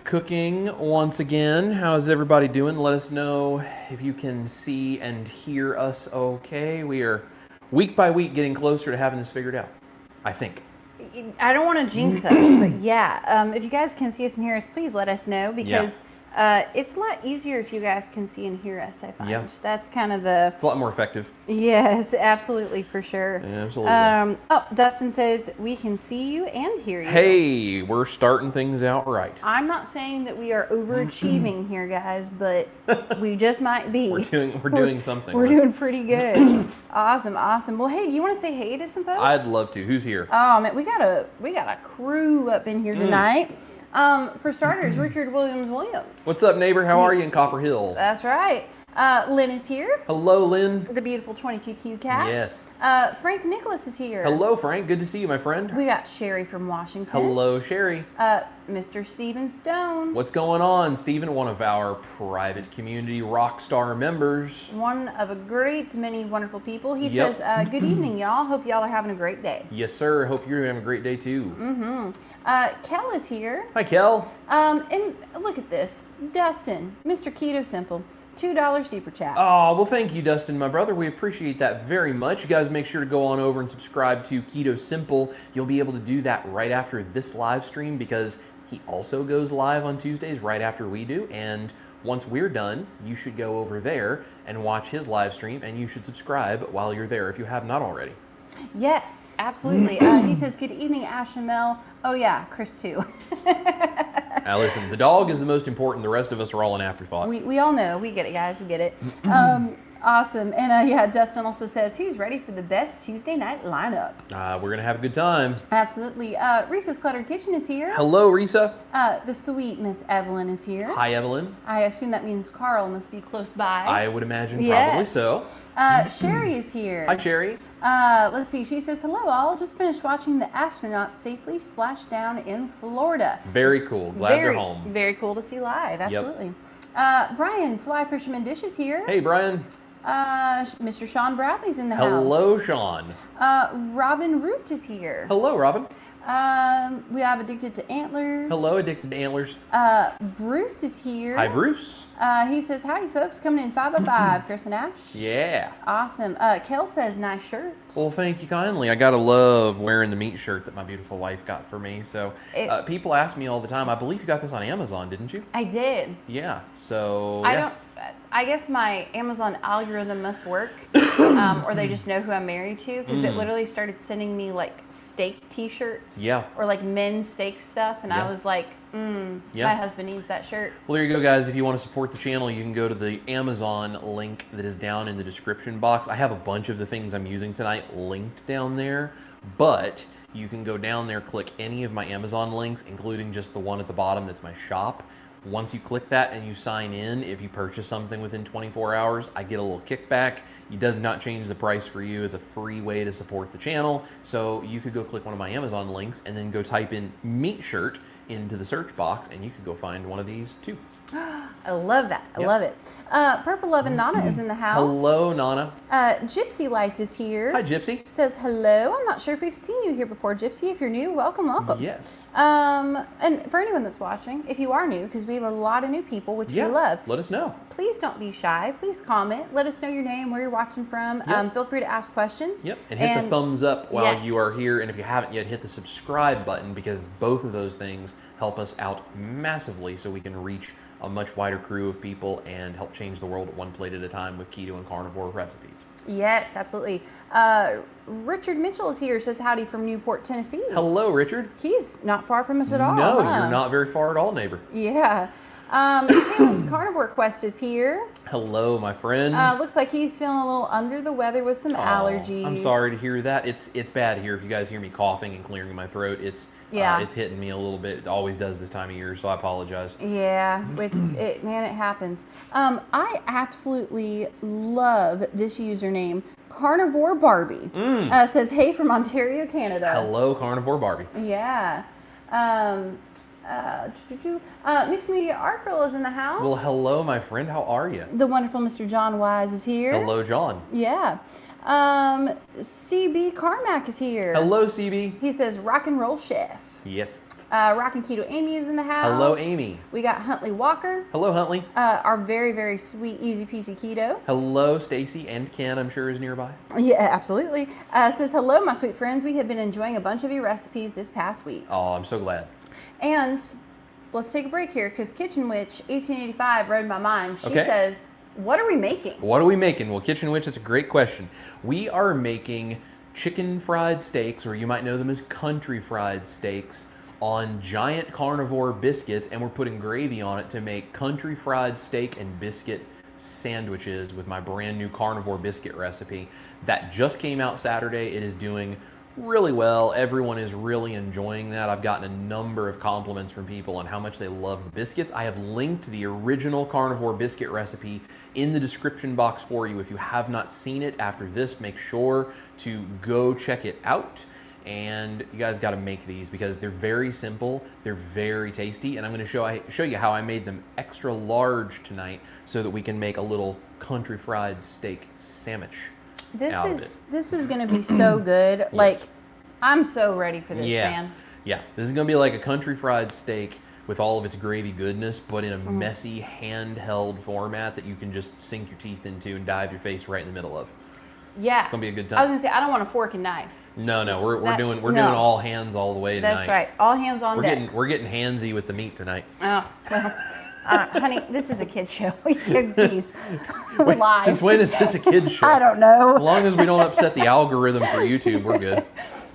cooking once again. How's everybody doing? Let us know if you can see and hear us okay. We are week by week getting closer to having this figured out, I think. I don't want to jinx us, but yeah, if you guys can see us and hear us, please let us know, because it's a lot easier if you guys can see and hear us, I find. Yeah. That's kind of the... It's a lot more effective. Yes, absolutely, for sure. Yeah, absolutely. Dustin says, we can see you and hear you. Hey, we're starting things out right. I'm not saying that we are overachieving here, guys, but we just might be. We're doing something. We're doing pretty good. Awesome. Well, hey, do you want to say hey to some folks? I'd love to. Who's here? Oh man, we got a crew up in here tonight. For starters, Richard Williams. What's up, neighbor? How are you in Copper Hill? That's right. Lynn is here. Hello, Lynn. The beautiful 22Q cat. Yes. Frank Nicholas is here. Hello, Frank. Good to see you, my friend. We got Sherry from Washington. Hello, Sherry. Mr. Stephen Stone. What's going on, Stephen? One of our private community rock star members. One of a great many wonderful people. He says, good evening, y'all. Hope y'all are having a great day. Yes, sir. Hope you're having a great day, too. Kel is here. Hi, Kel. And look at this. Dustin, Mr. Keto Simple. $2 super chat. Oh, well, thank you, Dustin, my brother. We appreciate that very much. You guys make sure to go on over and subscribe to Keto Simple. You'll be able to do that right after this live stream, because he also goes live on Tuesdays right after we do. And once we're done, you should go over there and watch his live stream, and you should subscribe while you're there if you have not already. Yes, absolutely. He says, good evening, Ash and Mel. Oh, yeah, Chris, too. Now, listen, the dog is the most important. The rest of us are all an afterthought. We all know. We get it, guys. We get it. Awesome. And Dustin also says, who's ready for the best Tuesday night lineup? We're going to have a good time. Absolutely. Risa's Cluttered Kitchen is here. Hello, Risa. The sweet Miss Evelyn is here. Hi, Evelyn. I assume that means Carl must be close by. I would imagine probably so. Sherry is here. Hi, Sherry. Let's see. She says, hello, all. Just finished watching the astronauts safely splash down in Florida. Very cool. Glad they're home. Very cool to see live. Absolutely. Brian, Fly Fisherman Dish is here. Hey, Brian. Mr. Sean Bradley's in the house. Hello, Sean. Robin Root is here. Hello, Robin. We have Addicted to Antlers. Hello, Addicted to Antlers. Bruce is here. Hi, Bruce. He says, howdy, folks. Coming in 5 by 5. Chris and Ash. Yeah. Awesome. Kel says, nice shirt. Well, thank you kindly. I gotta love wearing the meat shirt that my beautiful wife got for me. So people ask me all the time, I believe you got this on Amazon, didn't you? I did. Yeah. So, I guess my Amazon algorithm must work, or they just know who I'm married to, because it literally started sending me like steak t-shirts, or like men's steak stuff, and I was like, my husband needs that shirt. Well, there you go, guys. If you want to support the channel, you can go to the Amazon link that is down in the description box. I have a bunch of the things I'm using tonight linked down there, but you can go down there, click any of my Amazon links, including just the one at the bottom that's my shop. Once you click that and you sign in, if you purchase something within 24 hours, I get a little kickback. It does not change the price for you. It's a free way to support the channel. So you could go click one of my Amazon links and then go type in meat shirt into the search box, and you could go find one of these too. I love that. I love it. Purple Love and Nana is in the house. Hello, Nana. Gypsy Life is here. Hi, Gypsy. Says hello. I'm not sure if we've seen you here before, Gypsy. If you're new, welcome. Yes. And for anyone that's watching, if you are new, because we have a lot of new people, which we love. Let us know. Please don't be shy. Please comment. Let us know your name, where you're watching from. Feel free to ask questions. And hit the thumbs up while you are here. And if you haven't yet, hit the subscribe button, because both of those things help us out massively, so we can reach a much wider crew of people and help change the world one plate at a time with keto and carnivore recipes. Yes, absolutely. Richard Mitchell is here, says howdy from Newport, Tennessee. Hello, Richard. He's not far from us at all. No, you're not very far at all, neighbor. Yeah. Caleb's Carnivore Quest is here. Hello, my friend. Looks like he's feeling a little under the weather with some allergies. I'm sorry to hear that. It's bad here. If you guys hear me coughing and clearing my throat, it's hitting me a little bit. It always does this time of year, so I apologize. Yeah, it happens. I absolutely love this username. Carnivore Barbie says, hey from Ontario, Canada. Hello, Carnivore Barbie. Yeah. Mixed Media Art Girl is in the house. Well, hello, my friend. How are you? The wonderful Mr. John Wise is here. Hello, John. Yeah. CB Carmack is here. Hello, CB. He says rock and roll chef. Yes. Rockin' Keto Amy is in the house. Hello, Amy. We got Huntley Walker. Hello, Huntley. Our very, very sweet, easy peasy keto. Hello, Stacy, and Ken, I'm sure, is nearby. Yeah, absolutely. Says, hello, my sweet friends. We have been enjoying a bunch of your recipes this past week. Oh, I'm so glad. And let's take a break here because Kitchen Witch 1885 read my mind. She Okay. says, what are we making? What are we making? Well, Kitchen Witch, it's a great question. We are making chicken fried steaks, or you might know them as country fried steaks, on giant carnivore biscuits, and we're putting gravy on it to make country fried steak and biscuit sandwiches with my brand new carnivore biscuit recipe. That just came out Saturday. It is doing really well. Everyone is really enjoying that. I've gotten a number of compliments from people on how much they love the biscuits. I have linked the original carnivore biscuit recipe in the description box for you. If you have not seen it after this, make sure to go check it out. And you guys got to make these because they're very simple, they're very tasty, and I'm going to show you how I made them extra large tonight so that we can make a little country fried steak sandwich. This is going to be so good. Like, I'm so ready for this, man. Yeah, this is going to be like a country fried steak with all of its gravy goodness, but in a messy handheld format that you can just sink your teeth into and dive your face right in the middle of. Yeah, it's gonna be a good time. I was gonna say I don't want a fork and knife. No, we're doing all hands all the way tonight. That's right, all hands on deck. We're getting handsy with the meat tonight. Oh, well, honey, this is a kid show. Jeez, we're live. Since when is this a kid show? I don't know. As long as we don't upset the algorithm for YouTube, we're good.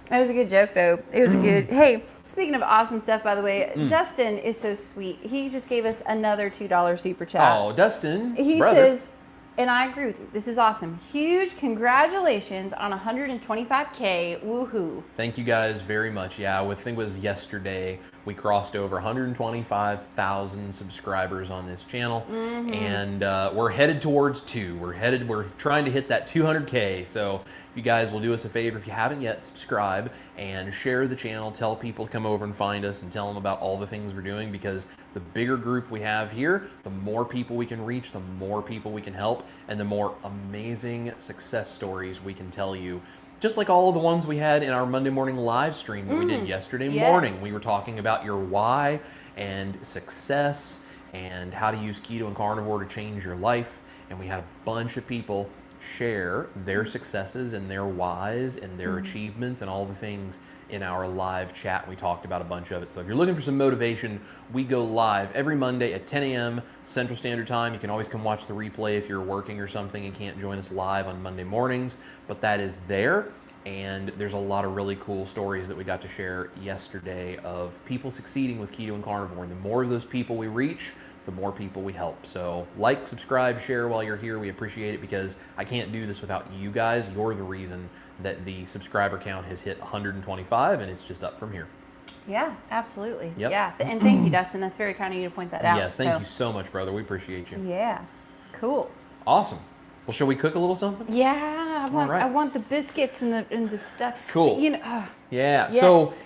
That was a good joke, though. It was a good. Hey, speaking of awesome stuff, by the way, Dustin is so sweet. He just gave us another $2 super chat. Oh, Dustin, he says. And I agree with you. This is awesome. Huge congratulations on 125K. Woohoo. Thank you guys very much. Yeah, I think it was yesterday we crossed over 125,000 subscribers on this channel. And we're headed towards 2. We're trying to hit that 200K. So if you guys will do us a favor, if you haven't yet, subscribe and share the channel. Tell people to come over and find us and tell them about all the things we're doing, because the bigger group we have here, the more people we can reach, the more people we can help, and the more amazing success stories we can tell you. Just like all of the ones we had in our Monday morning live stream that we did yesterday morning. We were talking about your why and success and how to use keto and carnivore to change your life. And we had a bunch of people share their successes and their whys and their achievements and all the things in our live chat. We talked about a bunch of it. So if you're looking for some motivation, we go live every Monday at 10 a.m. Central Standard Time. You can always come watch the replay if you're working or something and can't join us live on Monday mornings, but that is there. And there's a lot of really cool stories that we got to share yesterday of people succeeding with keto and carnivore. And the more of those people we reach, the more people we help. So like, subscribe, share while you're here. We appreciate it, because I can't do this without you guys. You're the reason that the subscriber count has hit 125, and it's just up from here. Yeah, absolutely. Yep. Yeah, and thank you, Dustin. That's very kind of you to point that out. Yes, thank you so much, brother. We appreciate you. Yeah, cool. Awesome. Well, shall we cook a little something? Yeah, I want the biscuits and the stuff. Cool. You know. Yeah. Yes.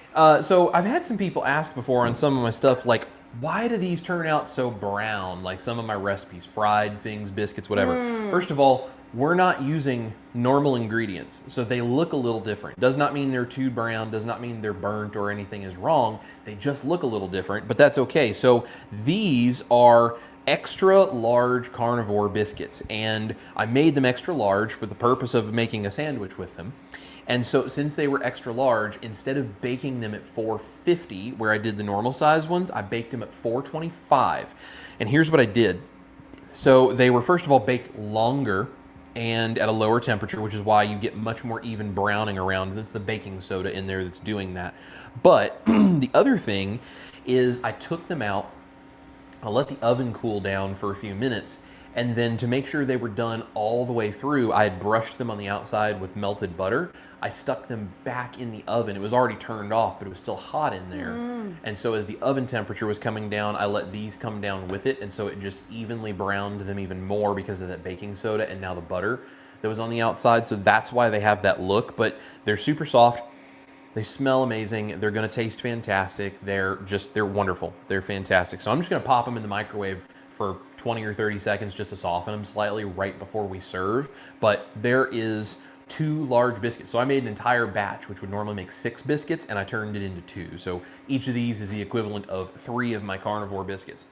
So I've had some people ask before on some of my stuff, like, why do these turn out so brown? Like some of my recipes, fried things, biscuits, whatever. First of all, we're not using normal ingredients, so they look a little different. Does not mean they're too brown, does not mean they're burnt or anything is wrong. They just look a little different, but that's okay. So these are extra large carnivore biscuits, and I made them extra large for the purpose of making a sandwich with them. And so since they were extra large, instead of baking them at 450, where I did the normal size ones, I baked them at 425. And here's what I did. So they were, first of all, baked longer and at a lower temperature, which is why you get much more even browning around. It's the baking soda in there that's doing that. But the other thing is I took them out, I let the oven cool down for a few minutes, and then to make sure they were done all the way through, I had brushed them on the outside with melted butter. I stuck them back in the oven. It was already turned off, but it was still hot in there. And so as the oven temperature was coming down, I let these come down with it, and so it just evenly browned them even more because of that baking soda and now the butter that was on the outside. So that's why they have that look, but they're super soft. They smell amazing. They're going to taste fantastic. They're wonderful. They're fantastic. So I'm just going to pop them in the microwave for 20 or 30 seconds just to soften them slightly right before we serve. But there is 2 large biscuits. So I made an entire batch, which would normally make 6 biscuits, and I turned it into 2. So each of these is the equivalent of 3 of my carnivore biscuits.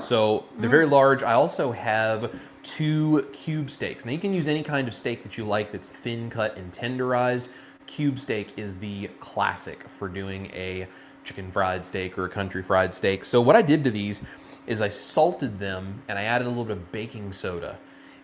So they're very large. I also have 2 cube steaks. Now you can use any kind of steak that you like that's thin cut and tenderized. Cube steak is the classic for doing a chicken fried steak or a country fried steak. So what I did to these is I salted them and I added a little bit of baking soda.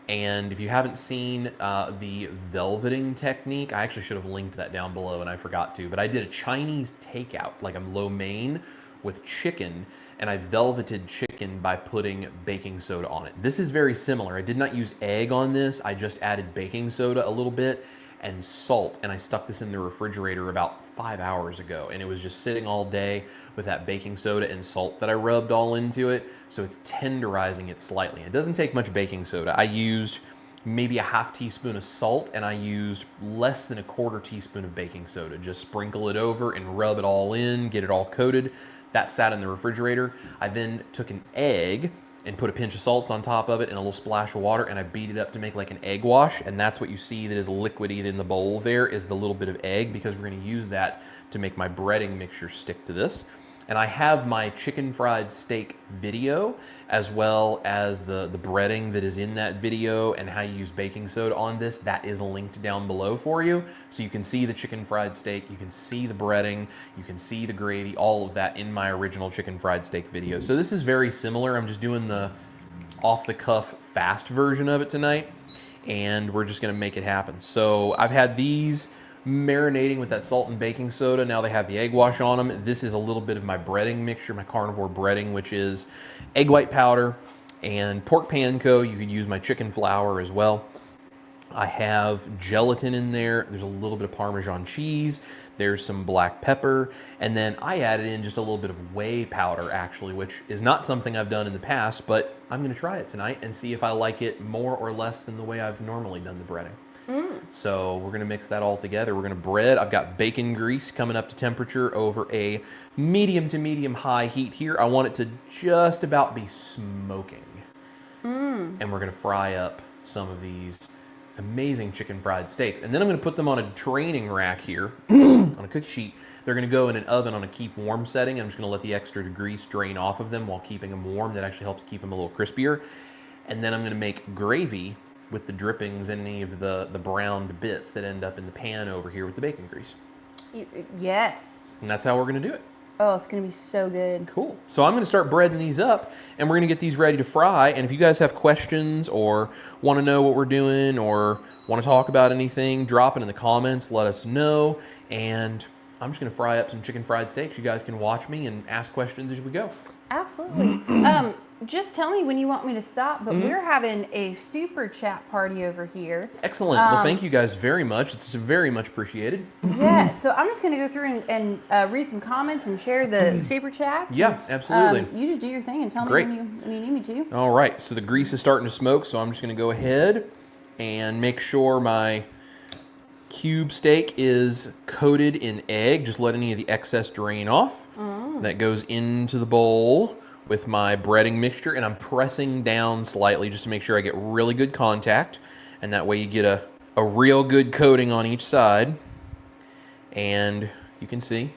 And if you haven't seen the velveting technique, I actually should have linked that down below and I forgot to, but I did a Chinese takeout, like a lo mein with chicken, and I velveted chicken by putting baking soda on it. This is very similar. I did not use egg on this. I just added baking soda a little bit and salt, and I stuck this in the refrigerator about 5 hours ago, and it was just sitting all day with that baking soda and salt that I rubbed all into it, so it's tenderizing it slightly. It doesn't take much baking soda. I used maybe a half teaspoon of salt, and I used less than a quarter teaspoon of baking soda. Just sprinkle it over and rub it all in, get it all coated. That sat in the refrigerator. I then took an egg and put a pinch of salt on top of it and a little splash of water, and I beat it up to make like an egg wash, and that's what you see that is liquidy in the bowl there is the little bit of egg, because we're gonna use that to make my breading mixture stick to this. And I have my chicken fried steak video, as well as the breading that is in that video and how you use baking soda on this. That is linked down below for you. So you can see the chicken fried steak, you can see the breading, you can see the gravy, all of that in my original chicken fried steak video. So this is very similar. I'm just doing the off the cuff fast version of it tonight, and we're just gonna make it happen. So I've had these marinating with that salt and baking soda. Now they have the egg wash on them. This is a little bit of my breading mixture, my carnivore breading, which is egg white powder and pork panko. You could use my chicken flour as well. I have gelatin in there. There's a little bit of Parmesan cheese. There's some black pepper. And then I added in just a little bit of whey powder, actually, which is not something I've done in the past, but I'm gonna try it tonight and see if I like it more or less than the way I've normally done the breading. So we're gonna mix that all together. We're gonna bread. I've got bacon grease coming up to temperature over a medium to medium high heat here. I want it to just about be smoking. And we're gonna fry up some of these amazing chicken fried steaks. And then I'm gonna put them on a draining rack here on a cookie sheet. They're gonna go in an oven on a keep warm setting. I'm just gonna let the extra grease drain off of them while keeping them warm. That actually helps keep them a little crispier. And then I'm gonna make gravy with the drippings and any of the browned bits that end up in the pan over here with the bacon grease. Yes. And that's how we're gonna do it. Oh, it's gonna be so good. Cool. So I'm gonna start breading these up, and we're gonna get these ready to fry. And if you guys have questions or wanna know what we're doing or wanna talk about anything, drop it in the comments, let us know. And I'm just gonna fry up some chicken fried steaks. You guys can watch me and ask questions as we go. Absolutely. Just tell me when you want me to stop, but we're having a super chat party over here. Excellent. Well, thank you guys very much. It's very much appreciated. Yeah, so I'm just going to go through and read some comments and share the super chats. Yeah, absolutely. You just do your thing and tell me when you need me to. All right, so the grease is starting to smoke, so I'm just going to go ahead and make sure my cube steak is coated in egg. Just let any of the excess drain off. That goes into the bowl with my breading mixture, and I'm pressing down slightly just to make sure I get really good contact, and that way you get a real good coating on each side. And you can see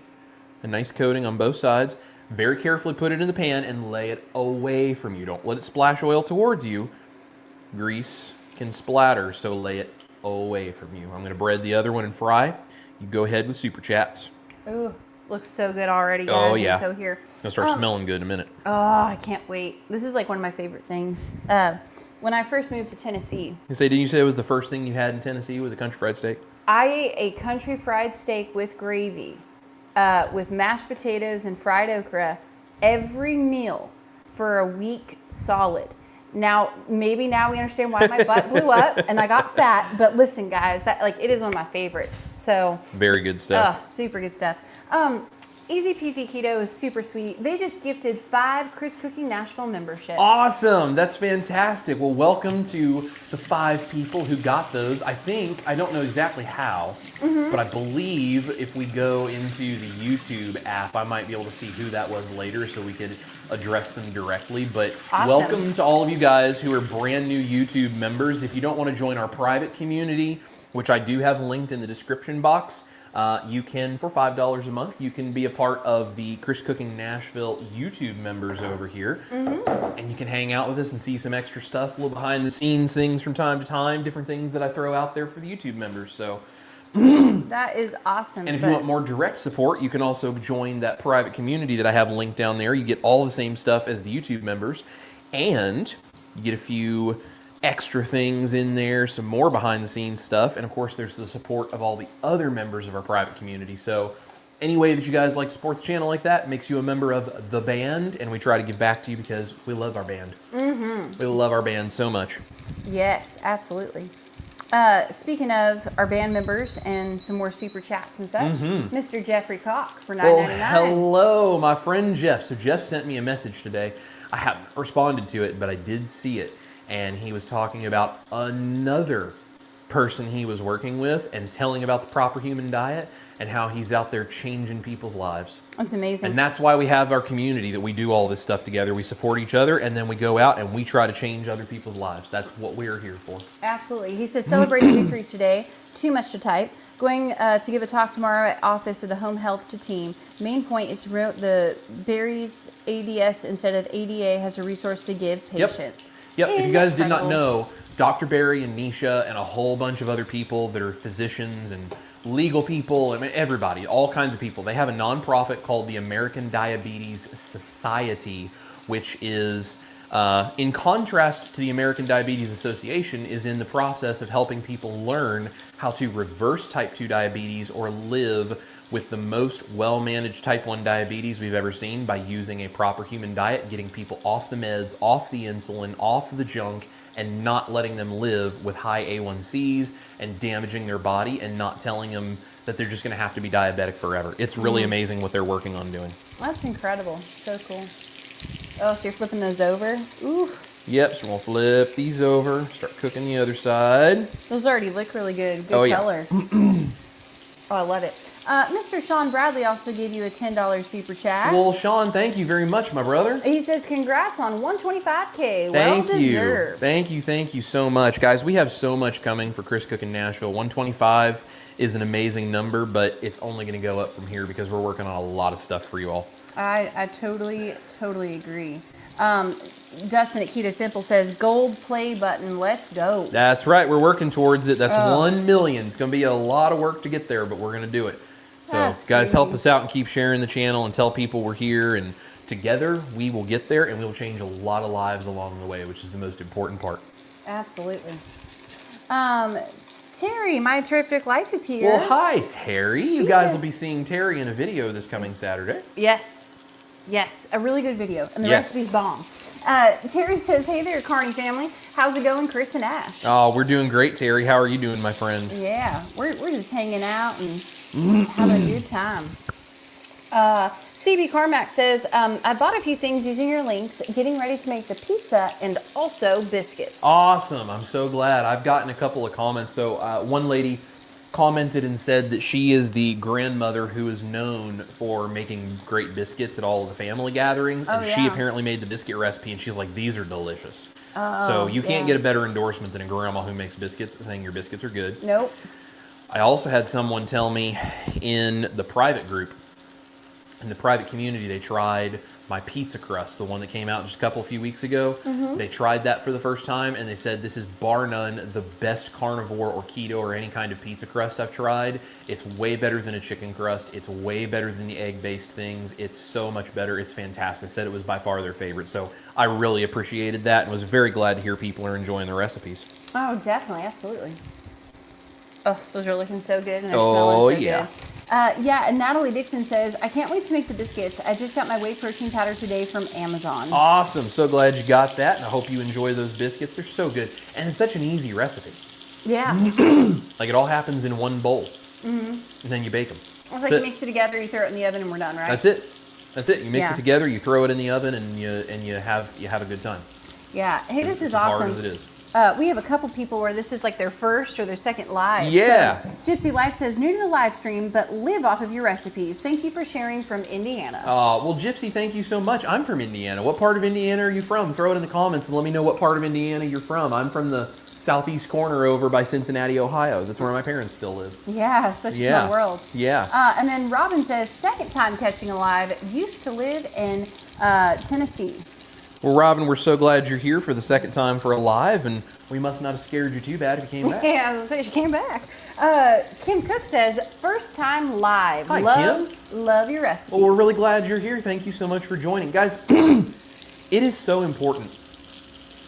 a nice coating on both sides. Very carefully put it in the pan and lay it away from you. Don't let it splash oil towards you. Grease can splatter, so lay it away from you. I'm gonna bread the other one and fry. You go ahead with super chats. Ooh. Looks so good already, guys. Oh, yeah. I'm so here. It's going to start smelling good in a minute. Oh, I can't wait. This is like one of my favorite things. When I first moved to Tennessee. Didn't you say it was the first thing you had in Tennessee was a country fried steak? I ate a country fried steak with gravy, with mashed potatoes and fried okra every meal for a week solid. Now, maybe now we understand why my butt blew up and I got fat. But listen, guys, it is one of my favorites. So very good stuff. Super good stuff. Easy Peasy Keto is super sweet. They just gifted 5 Chris Cooking Nashville memberships. Awesome. That's fantastic. Well, welcome to the 5 people who got those. I don't know exactly how, but I believe if we go into the YouTube app, I might be able to see who that was later so we could address them directly. But awesome. Welcome to all of you guys who are brand new YouTube members. If you don't want to join our private community, which I do have linked in the description box, you can, for $5 a month, you can be a part of the Chris Cooking Nashville YouTube members over here. And you can hang out with us and see some extra stuff, little behind the scenes things from time to time, different things that I throw out there for the YouTube members. So that is awesome. And if you want more direct support, you can also join that private community that I have linked down there. You get all the same stuff as the YouTube members, and you get a few extra things in there, some more behind the scenes stuff, and of course there's the support of all the other members of our private community. So any way that you guys like to support the channel like that makes you a member of the band, and we try to give back to you because we love our band. We love our band so much. Yes, absolutely. Speaking of our band members and some more super chats and such, Mr. Jeffrey Cock for $9.99. Hello, my friend Jeff. So Jeff sent me a message today. I haven't responded to it, but I did see it. And he was talking about another person he was working with and telling about the proper human diet and how he's out there changing people's lives. That's amazing. And that's why we have our community, that we do all this stuff together. We support each other, and then we go out and we try to change other people's lives. That's what we're here for. Absolutely. He says, celebrating victories today. Too much to type. Going to give a talk tomorrow at Office of the Home Health to Team. Main point is to promote the berries ADS instead of ADA has a resource to give patients. Yep, if you guys did not know, Dr. Barry and Nisha and a whole bunch of other people that are physicians and legal people, I mean, everybody, all kinds of people, they have a nonprofit called the American Diabetes Society, which is, in contrast to the American Diabetes Association, is in the process of helping people learn how to reverse type 2 diabetes or live with the most well-managed type 1 diabetes we've ever seen by using a proper human diet, getting people off the meds, off the insulin, off the junk, and not letting them live with high A1Cs and damaging their body and not telling them that they're just going to have to be diabetic forever. It's really amazing what they're working on doing. That's incredible. So cool. Oh, so you're flipping those over? Ooh. Yep, so we'll flip these over, start cooking the other side. Those already look really good. Good color. Oh, I love it. Mr. Sean Bradley also gave you a $10 super chat. Well, Sean, thank you very much, my brother. He says, congrats on 125K. Thank well deserved. Thank you so much. Guys, we have so much coming for Chris Cooking Nashville. 125 is an amazing number, but it's only going to go up from here because we're working on a lot of stuff for you all. I totally agree. Dustin at Keto Simple says, gold play button, let's go. That's right. We're working towards it. That's 1 million. It's going to be a lot of work to get there, but we're going to do it. So That's guys, crazy. help us out and keep sharing the channel and tell people we're here, and together we will get there and we'll change a lot of lives along the way, which is the most important part. Absolutely. Terry, My Terrific Life is here. Well, hi, Terry. You guys will be seeing Terry in a video this coming Saturday. Yes, a really good video, and the recipe's bomb. Terry says, hey there, Carney family. How's it going, Chris and Ash? Oh, we're doing great, Terry. How are you doing, my friend? Yeah, we're just hanging out and having a good time. CB Carmack says, I bought a few things using your links, getting ready to make the pizza and also biscuits. Awesome. I'm so glad. I've gotten a couple of comments. So one lady commented and said that she is the grandmother who is known for making great biscuits at all of the family gatherings. And she apparently made the biscuit recipe, and she's like, these are delicious. So you can't get a better endorsement than a grandma who makes biscuits saying your biscuits are good. Nope. I also had someone tell me in the private group, in the private community, they tried my pizza crust, the one that came out just a few weeks ago. They tried that for the first time, and they said, this is bar none the best carnivore or keto or any kind of pizza crust I've tried. It's way better than a chicken crust. It's way better than the egg-based things. It's so much better. It's fantastic. They said it was by far their favorite. So I really appreciated that and was very glad to hear people are enjoying the recipes. Oh, definitely. Absolutely. Oh, those are looking so good, and they're smelling so good. And Natalie Dixon says, I can't wait to make the biscuits. I just got my whey protein powder today from Amazon. Awesome. So glad you got that, and I hope you enjoy those biscuits. They're so good, and it's such an easy recipe. Yeah. Like, it all happens in one bowl, and then you bake them. It's like you mix it together, you throw it in the oven, and we're done, right? That's it. That's it. You mix it together, you throw it in the oven, and you have a good time. Yeah. Hey, this is awesome. As hard as it is. We have a couple people where this is like their first or their second live. Yeah. So, Gypsy Life says, new to the live stream, but live off of your recipes. Thank you for sharing from Indiana. Well, Gypsy, thank you so much. I'm from Indiana. What part of Indiana are you from? Throw it in the comments and let me know what part of Indiana you're from. I'm from the southeast corner over by Cincinnati, Ohio. That's where my parents still live. Yeah, such a small world. Yeah. And then Robin says, second time catching a live, used to live in Tennessee. Well, Robin, we're so glad you're here for the second time for a live, and we must not have scared you too bad if you came back. Yeah, I was going to say she came back. Kim Cook says, first time live. Hi, Kim. Kim. Love your recipes. Well, we're really glad you're here. Thank you so much for joining. Guys, it is so important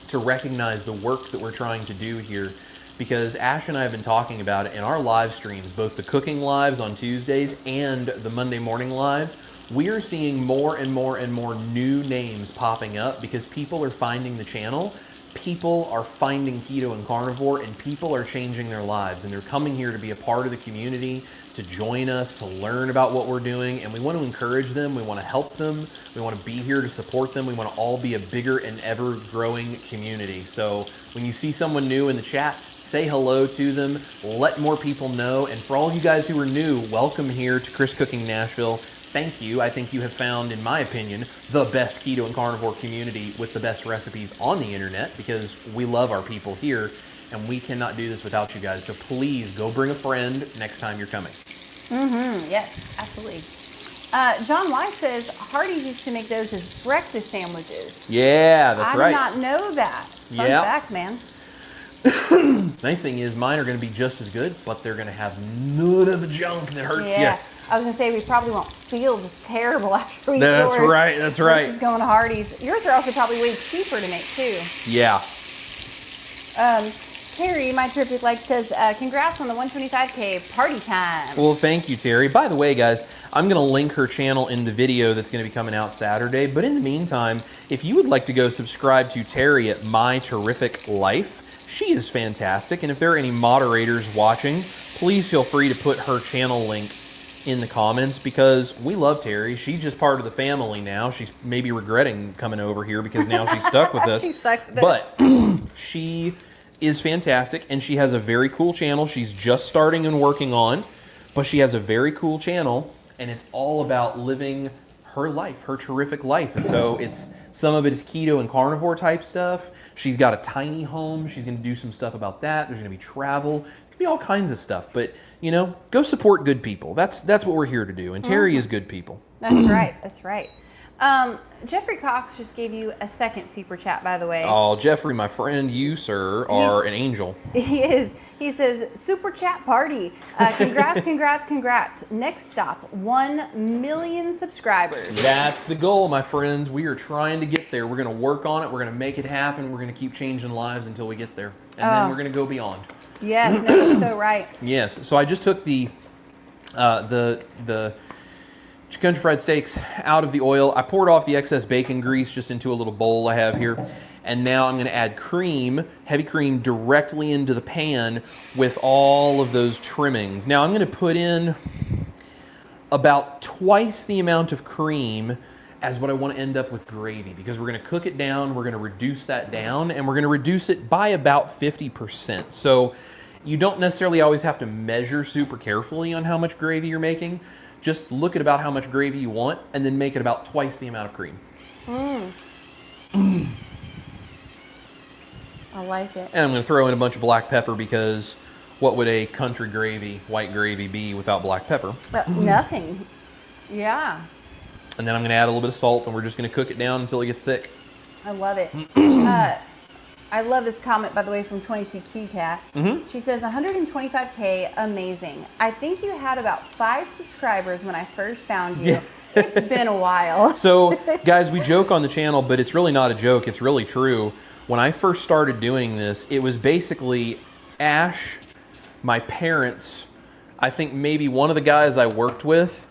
to recognize the work that we're trying to do here, because Ash and I have been talking about it in our live streams, both the cooking lives on Tuesdays and the Monday morning lives. We are seeing more and more and more new names popping up because people are finding the channel, people are finding Keto and Carnivore, and people are changing their lives, and they're coming here to be a part of the community, to join us, to learn about what we're doing, and we want to encourage them, we want to help them, we want to be here to support them, we want to all be a bigger and ever growing community. So when you see someone new in the chat, say hello to them, let more people know, and for all you guys who are new, welcome here to Chris Cooking Nashville. Thank you. I think you have found, in my opinion, the best Keto and Carnivore community with the best recipes on the internet, because we love our people here and we cannot do this without you guys. So please go bring a friend next time you're coming. Yes, absolutely. John Wise says Hardee's used to make those as breakfast sandwiches. Yeah, that's right. I did not know that. Fun fact, man. Nice thing is mine are going to be just as good, but they're going to have none of the junk that hurts you. I was going to say we probably won't feel just terrible after we That's yours. Right, that's right. Versus going to Hardee's. Yours are also probably way cheaper to make too. Yeah. Terry, my terrific like, says, congrats on the 125K party time. Well, thank you, Terry. By the way, guys, I'm going to link her channel in the video that's going to be coming out Saturday. But in the meantime, if you would like to go subscribe to Terry at My Terrific Life, she is fantastic. And if there are any moderators watching, please feel free to put her channel link in the comments, because we love Terry. She's just part of the family now. She's maybe regretting coming over here because now she's stuck with us. She's stuck with us. But she is fantastic, and she has a very cool channel she's just starting and working on, but she has a very cool channel, and it's all about living her life, her terrific life. And so it's, some of it is keto and carnivore type stuff. She's got a tiny home. She's going to do some stuff about that. There's going to be travel. There could be all kinds of stuff, but you know, go support good people. That's what we're here to do, and Terry is good people. That's right. That's right. Jeffrey Cox just gave you a second super chat, by the way. Oh, Jeffrey, my friend, you, sir, are an angel. He is. He says, super chat party. Congrats, congrats, congrats. Next stop, 1 million subscribers. That's the goal, my friends. We are trying to get there. We're going to work on it. We're going to make it happen. We're going to keep changing lives until we get there. And then we're going to go beyond. Yes, no, you're so right. Yes. So I just took the country fried steaks out of the oil. I poured off the excess bacon grease just into a little bowl I have here. And now I'm going to add cream, heavy cream, directly into the pan with all of those trimmings. Now I'm going to put in about twice the amount of cream as what I want to end up with gravy, because we're going to cook it down, we're going to reduce that down, and we're going to reduce it by about 50%. So you don't necessarily always have to measure super carefully on how much gravy you're making. Just look at about how much gravy you want, and then make it about twice the amount of cream. I like it. And I'm going to throw in a bunch of black pepper, because what would a country gravy, white gravy, be without black pepper? Nothing. Yeah. And then I'm going to add a little bit of salt, and we're just going to cook it down until it gets thick. I love it. I love this comment, by the way, from 22QCat. She says, 125K, amazing. I think you had about 5 subscribers when I first found you. Yeah. It's been a while. So, guys, we joke on the channel, but it's really not a joke. It's really true. When I first started doing this, it was basically Ash, my parents, I think maybe one of the guys I worked with,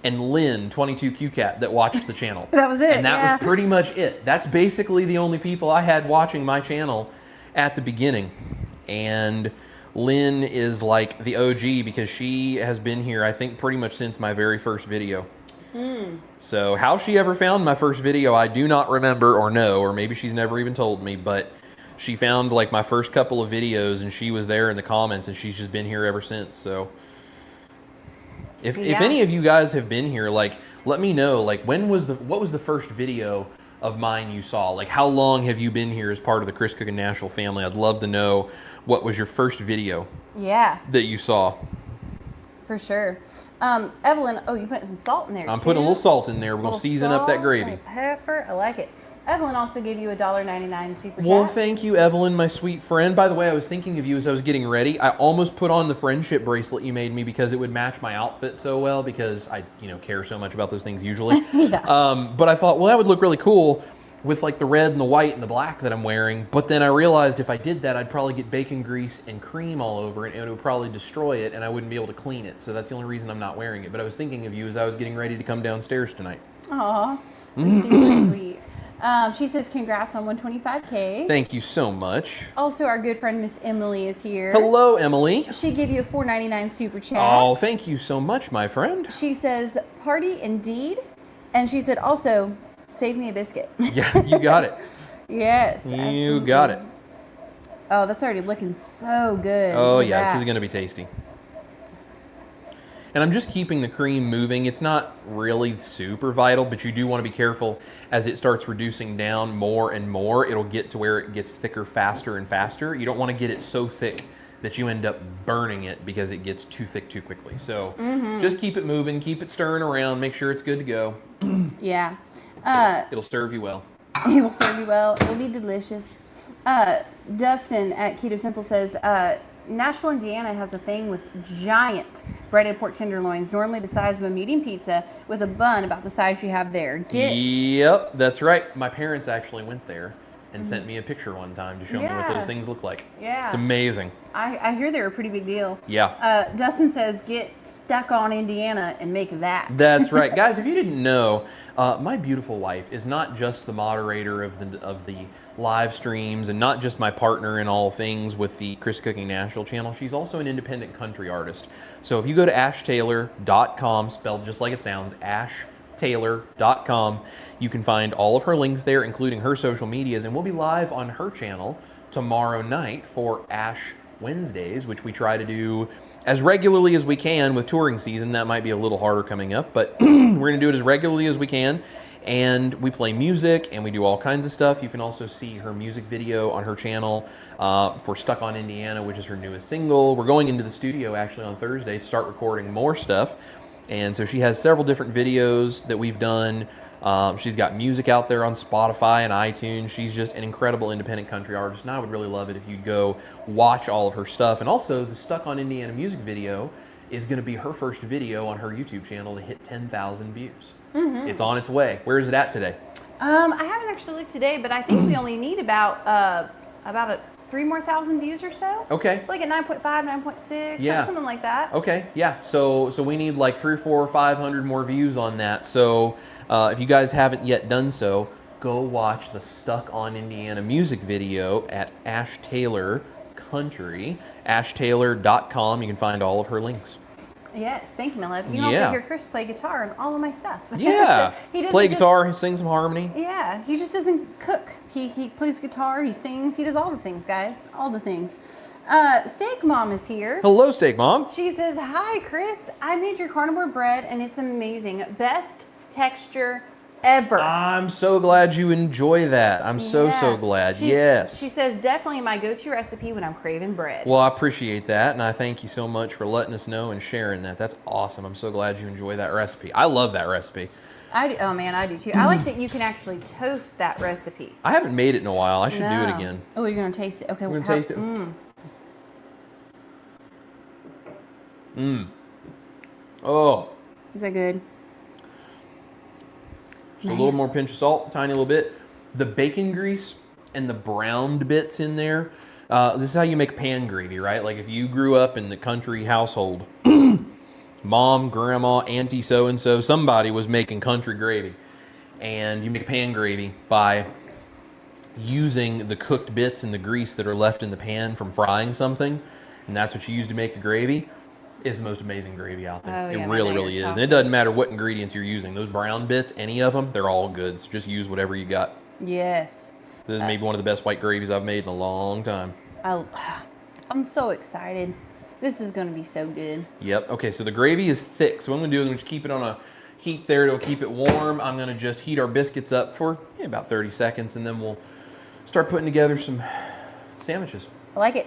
and Lynn, 22QCat, that watched the channel. That was it. And that was pretty much it. That's basically the only people I had watching my channel at the beginning. And Lynn is like the OG because she has been here, I think, pretty much since my very first video. So how she ever found my first video, I do not remember or know, or maybe she's never even told me, but she found like my first couple of videos and she was there in the comments and she's just been here ever since. So if any of you guys have been here, like, let me know, like, what was the first video of mine you saw? Like, how long have you been here as part of the Chris Cooking Nashville family? I'd love to know what was your first video that you saw. For sure. Evelyn, oh, you put some salt in there I'm putting a little salt in there. We're going to season up that gravy. Pepper, I like it. Evelyn also gave you a $1.99 super chat. Well, thank you, Evelyn, my sweet friend. By the way, I was thinking of you as I was getting ready. I almost put on the friendship bracelet you made me because it would match my outfit so well because I, care so much about those things usually. But I thought, well, that would look really cool with like the red and the white and the black that I'm wearing. But then I realized if I did that, I'd probably get bacon grease and cream all over it and it would probably destroy it and I wouldn't be able to clean it. So that's the only reason I'm not wearing it. But I was thinking of you as I was getting ready to come downstairs tonight. Aw, super sweet. She says congrats on 125K. Thank you so much. Also, our good friend Miss Emily is here. Hello, Emily. She gave you a $4.99 super chat. Oh, thank you so much, my friend. She says party indeed. And she said also, save me a biscuit. Yeah, you got it. Yes. You absolutely. got it. Oh, that's already looking so good. Oh, yeah, this is going to be tasty. And I'm just keeping the cream moving. It's not really super vital, but you do want to be careful as it starts reducing down more and more. It'll get to where it gets thicker faster and faster. You don't want to get it so thick that you end up burning it because it gets too thick too quickly. So just keep it moving, keep it stirring around, make sure it's good to go. Yeah. It'll serve you well. It will serve you well. It'll be delicious. Dustin at Keto Simple says, Nashville, Indiana has a thing with giant breaded pork tenderloins, normally the size of a medium pizza, with a bun about the size you have there. Yep, that's right. My parents actually went there and sent me a picture one time to show me what those things look like. Yeah. It's amazing. I hear they're a pretty big deal. Yeah. Dustin says, get stuck on Indiana and make that. That's right. Guys, if you didn't know, my beautiful wife is not just the moderator of the live streams and not just my partner in all things with the Chris Cooking Nashville channel. She's also an independent country artist. So if you go to ashtaylor.com, spelled just like it sounds, ashtaylor.com, you can find all of her links there, including her social medias, and we'll be live on her channel tomorrow night for Ash Wednesdays, which we try to do as regularly as we can. With touring season, that might be a little harder coming up, but we're going to do it as regularly as we can. And we play music and we do all kinds of stuff. You can also see her music video on her channel for Stuck on Indiana, which is her newest single. We're going into the studio actually on Thursday to start recording more stuff. And so she has several different videos that we've done. She's got music out there on Spotify and iTunes. She's just an incredible independent country artist, and I would really love it if you'd go watch all of her stuff. And also, the Stuck on Indiana music video is going to be her first video on her YouTube channel to hit 10,000 views. It's on its way. Where is it at today? I haven't actually looked today, but I think we only need about 3 more thousand views or so. Okay. It's like at 9.5, 9.6, something like that. Okay, yeah. So we need like 300, 400, or 500 more views on that. So if you guys haven't yet done so, go watch the Stuck on Indiana music video at Ash Taylor Country, ashtaylor.com. You can find all of her links. Yes, thank you, my love. You can also hear Chris play guitar and all of my stuff. Yeah, So he play guitar, he sings some harmony. Yeah, he just doesn't cook. He plays guitar, he sings, he does all the things, guys, all the things. Steak Mom is here. Hello, Steak Mom. She says, hi, Chris. I made your carnivore bread and it's amazing. Best texture ever. I'm so glad you enjoy that. I'm so glad. Yes. She says, definitely my go-to recipe when I'm craving bread. Well, I appreciate that, and I thank you so much for letting us know and sharing that. That's awesome. I'm so glad you enjoy that recipe. I love that recipe. Oh man, I do too. I like that you can actually toast that recipe. I haven't made it in a while. I should do it again. Oh, you're going to taste it. Okay. We're going to taste it. Oh. Is that good? Just a little more pinch of salt, tiny little bit. The bacon grease and the browned bits in there. This is how you make pan gravy, right? Like if you grew up in the country household, mom, grandma, auntie so-and-so, somebody was making country gravy. And you make pan gravy by using the cooked bits and the grease that are left in the pan from frying something. and that's what you use to make your gravy, it's the most amazing gravy out there. Oh, yeah, it really is. And it doesn't matter what ingredients you're using. Those brown bits, any of them, they're all good. So just use whatever you got. Yes. This is maybe one of the best white gravies I've made in a long time. I'm so excited. This is going to be so good. Yep. Okay, so the gravy is thick. So what I'm going to do is I'm going to keep it on a heat there. It'll keep it warm. I'm going to just heat our biscuits up for about 30 seconds, and then we'll start putting together some sandwiches. I like it.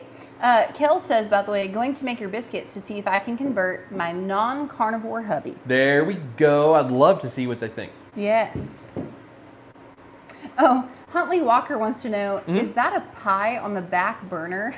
Kel says, by the way, going to make your biscuits to see if I can convert my non-carnivore hubby. There we go. I'd love to see what they think. Yes. Oh, Huntley Walker wants to know, is that a pie on the back burner?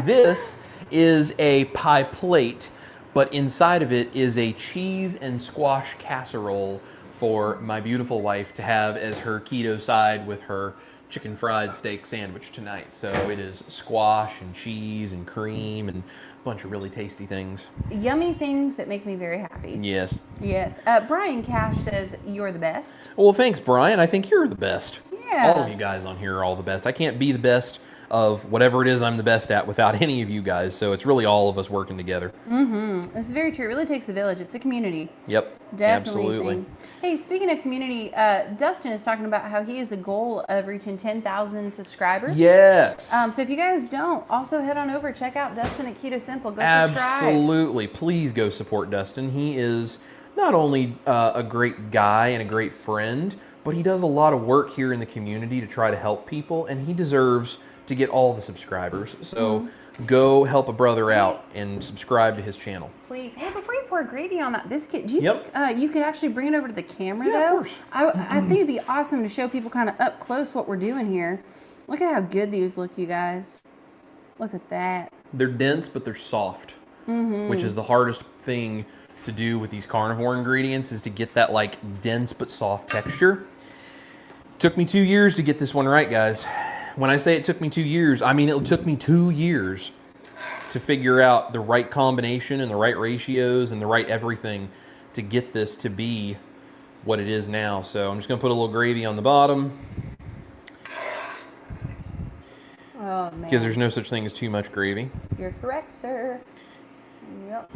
This is a pie plate, but inside of it is a cheese and squash casserole for my beautiful wife to have as her keto side with her chicken fried steak sandwich tonight. So it is squash and cheese and cream and a bunch of really tasty things. Yummy things that make me very happy. Yes. Yes. Brian Cash says, you're the best. Well, thanks, Brian. I think you're the best. Yeah. All of you guys on here are all the best. I can't be the best of whatever it is I'm the best at without any of you guys. So it's really all of us working together. Mm-hmm. This is very true. It really takes a village. It's a community. Yep. Definitely. Absolutely. Hey, speaking of community, Dustin is talking about how he has a goal of reaching 10,000 subscribers. Yes. So if you guys don't, also head on over, check out Dustin at Keto Simple. Go subscribe. Absolutely. Please go support Dustin. He is not only a great guy and a great friend, but he does a lot of work here in the community to try to help people, and he deserves to get all the subscribers. So go help a brother out and subscribe to his channel. Please. Hey, before you pour gravy on that biscuit, do you Yep. think you could actually bring it over to the camera, Yeah, though? of course. I think it'd be awesome to show people kind of up close what we're doing here. Look at how good these look, you guys. Look at that. They're dense, but they're soft, which is the hardest thing to do with these carnivore ingredients, is to get that like dense but soft texture. Took me 2 years to get this one right, guys. When I say it took me 2 years, I mean it took me 2 years to figure out the right combination and the right ratios and the right everything to get this to be what it is now. So I'm just gonna put a little gravy on the bottom. Oh, man. Because there's no such thing as too much gravy. You're correct, sir. Yep.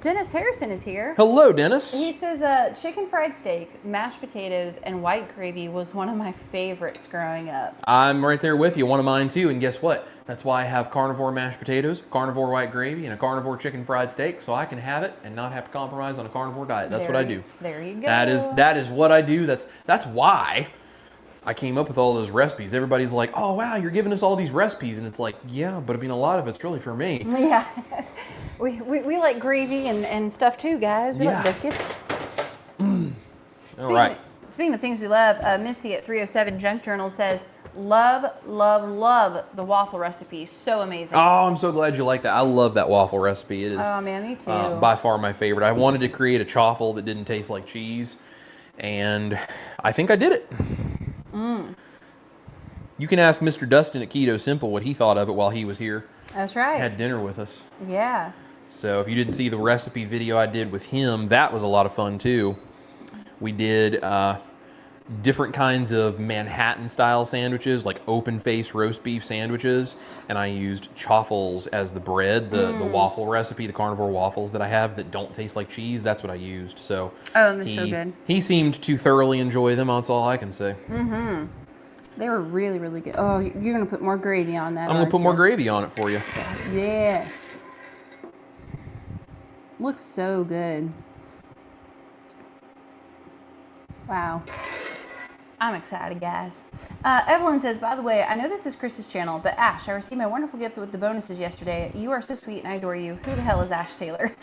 Dennis Harrison is here. Hello, Dennis. He says chicken fried steak, mashed potatoes, and white gravy was one of my favorites growing up. I'm right there with you. One of mine too. And guess what? That's why I have carnivore mashed potatoes, carnivore white gravy, and a carnivore chicken fried steak, so I can have it and not have to compromise on a carnivore diet. That's what I do. There you go. That is what I do. That's why I came up with all those recipes. Everybody's like, "Oh wow, you're giving us all these recipes," and it's like, "Yeah, but I mean, a lot of it's really for me." Yeah. We like gravy and stuff too, guys. We like biscuits. All right. Speaking of things we love, Mitzi at 307 Junk Journal says, love the waffle recipe. So amazing. Oh, I'm so glad you like that. I love that waffle recipe. It is Oh, man, me too. By far my favorite. I wanted to create a chaffle that didn't taste like cheese, and I think I did it. You can ask Mr. Dustin at Keto Simple what he thought of it while he was here. That's right. Had dinner with us. Yeah. So if you didn't see the recipe video I did with him, that was a lot of fun too. We did different kinds of Manhattan-style sandwiches, like open-face roast beef sandwiches, and I used chaffles as the bread, the waffle recipe, the carnivore waffles that I have that don't taste like cheese. That's what I used. So they're so good. He seemed to thoroughly enjoy them. That's all I can say. They were really, really good. Oh, you're going to put more gravy on that, I'm going to put more gravy on it for you. Yes. Looks so good. Wow. I'm excited, guys. Evelyn says, by the way, I know this is Chris's channel, but Ash, I received my wonderful gift with the bonuses yesterday. You are so sweet and I adore you. Who the hell is Ash Taylor?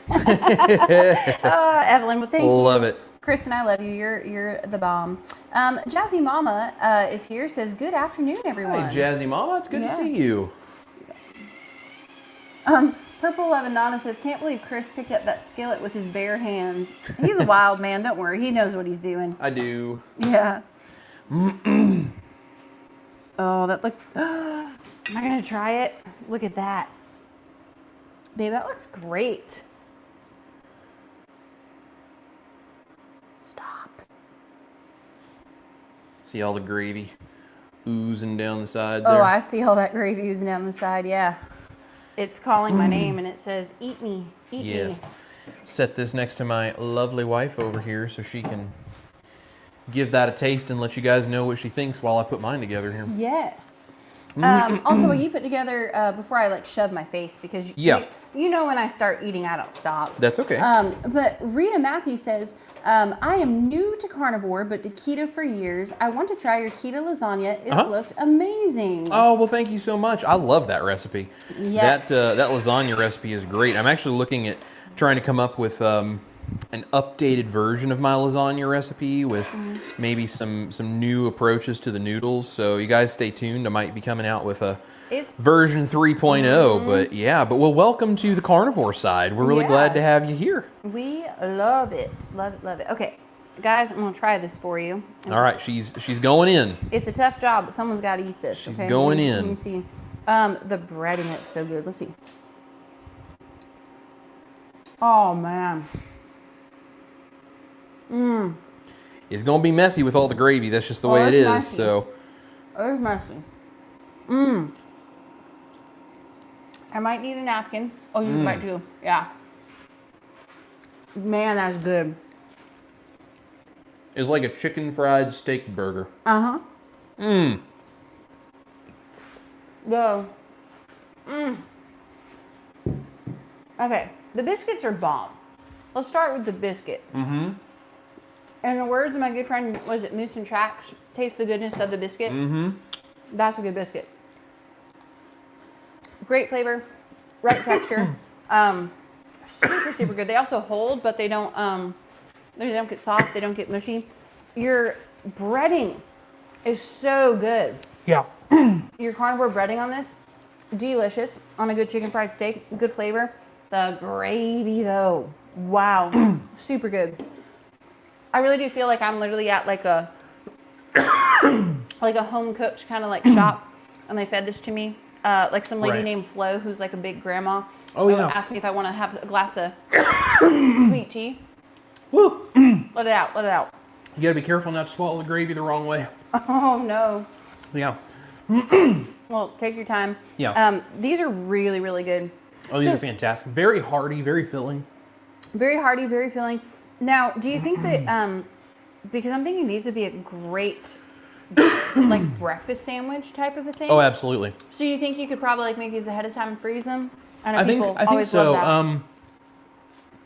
Evelyn, well, thank you. Love it. Chris and I love you. You're the bomb. Jazzy Mama is here, says, good afternoon, everyone. Hi, Jazzy Mama. It's good to see you. Purple Levanana says, can't believe Chris picked up that skillet with his bare hands. He's a wild man. Don't worry. He knows what he's doing. I do. Yeah. Oh, that look. Am I going to try it? Look at that. Babe, that looks great. Stop. See all the gravy oozing down the side Oh, there? I see all that gravy oozing down the side. Yeah. It's calling my name and it says, eat me, eat me. Set this next to my lovely wife over here so she can give that a taste and let you guys know what she thinks while I put mine together here. Yes. Also, what you put together before I like shove my face, because you know when I start eating, I don't stop. That's okay. But Rita Matthews says, I am new to carnivore, but to keto for years. I want to try your keto lasagna. It looked amazing. Oh, well, thank you so much. I love that recipe. Yes. That lasagna recipe is great. I'm actually looking at trying to come up with an updated version of my lasagna recipe with maybe some new approaches to the noodles. So you guys stay tuned. I might be coming out with a version 3.0. But well, welcome to the carnivore side. We're really glad to have you here. We love it. Love it, love it. Okay, guys, I'm going to try this for you. All right, she's going in. It's a tough job, but someone's got to eat this. She's going in. Let me see. The breading looks so good. Let's see. Oh, man. It's gonna be messy with all the gravy. That's just the way it is. Messy. So it's messy. I might need a napkin. Oh, you might too. Yeah. Man, that's good. It's like a chicken fried steak burger. Go. Okay, the biscuits are bomb. Let's start with the biscuit. In the words of my good friend, was it Moose and Tracks? Taste the goodness of the biscuit. That's a good biscuit. Great flavor, right texture. Super, super good. They also hold, but they don't get soft. They don't get mushy. Your breading is so good. Yeah. Your carnivore breading on this, delicious. On a good chicken fried steak, good flavor. The gravy though, wow, super good. I really do feel like I'm literally at like a home cooked kind of like shop, and they fed this to me. Like some lady named Flo, who's like a big grandma. Asked me if I want to have a glass of sweet tea. Woo! Let it out, let it out. You gotta be careful not to swallow the gravy the wrong way. Oh no. Yeah. Well, take your time. Yeah. These are really, really good. Oh, these are fantastic. Very hearty, very filling. Very hearty, very filling. Now, do you think that, because I'm thinking these would be a great, like, breakfast sandwich type of a thing? Oh, absolutely. So you think you could probably, like, make these ahead of time and freeze them? I think always so. love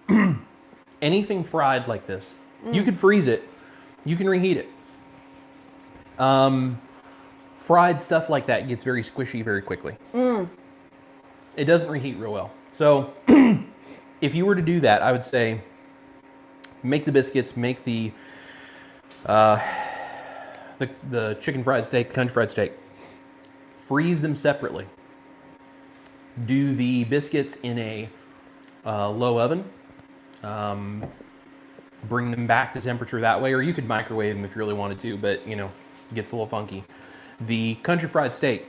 that. Anything fried like this, you could freeze it. You can reheat it. Fried stuff like that gets very squishy very quickly. It doesn't reheat real well. So if you were to do that, I would say make the biscuits, make the chicken fried steak, country fried steak, freeze them separately. Do the biscuits in a low oven. Bring them back to temperature that way, or you could microwave them if you really wanted to, but you know, it gets a little funky. The country fried steak,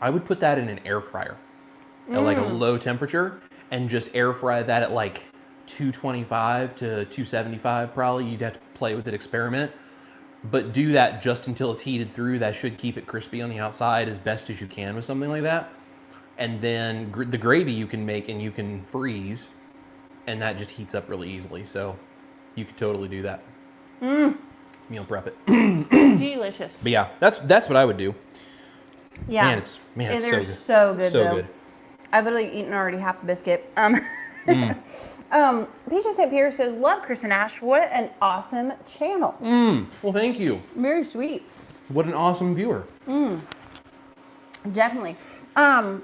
I would put that in an air fryer at like a low temperature and just air fry that at like 225 to 275 probably. You'd have to play with it, experiment, but do that just until it's heated through. That should keep it crispy on the outside as best as you can with something like that. And then the gravy you can make and you can freeze, and that just heats up really easily. So you could totally do that. Meal prep it. Delicious. But yeah, that's what I would do. Yeah. Man, it's so good. So good. So though. good. I've literally eaten already half the biscuit. Peaches St. Pierre says, love Chris and Ash. What an awesome channel. Well, thank you. Very sweet. What an awesome viewer. Definitely. A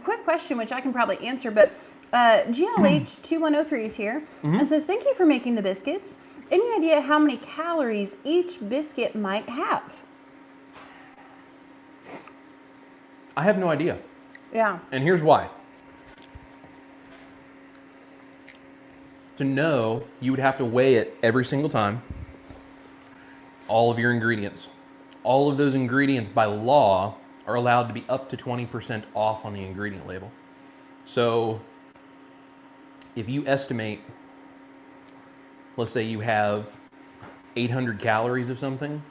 quick question, which I can probably answer, but GLH2103 is here and says, thank you for making the biscuits. Any idea how many calories each biscuit might have? I have no idea. Yeah. And here's why. To know, you would have to weigh it every single time. All of your ingredients. All of those ingredients by law are allowed to be up to 20% off on the ingredient label. So if you estimate, let's say you have 800 calories of something,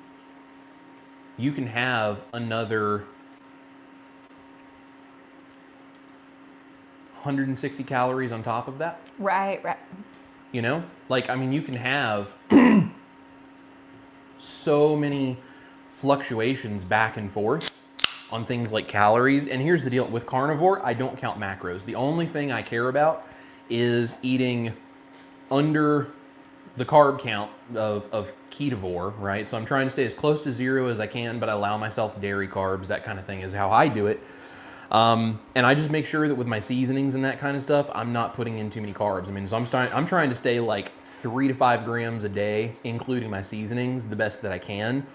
you can have another 160 calories on top of that. Right. You know, like, I mean, you can have so many fluctuations back and forth on things like calories. And here's the deal with carnivore, I don't count macros. The only thing I care about is eating under the carb count of ketovore, right? So I'm trying to stay as close to 0 as I can, but I allow myself dairy carbs, that kind of thing is how I do it. And I just make sure that with my seasonings and that kind of stuff, I'm not putting in too many carbs. I mean, so I'm trying to stay like 3 to 5 grams a day, including my seasonings, the best that I can.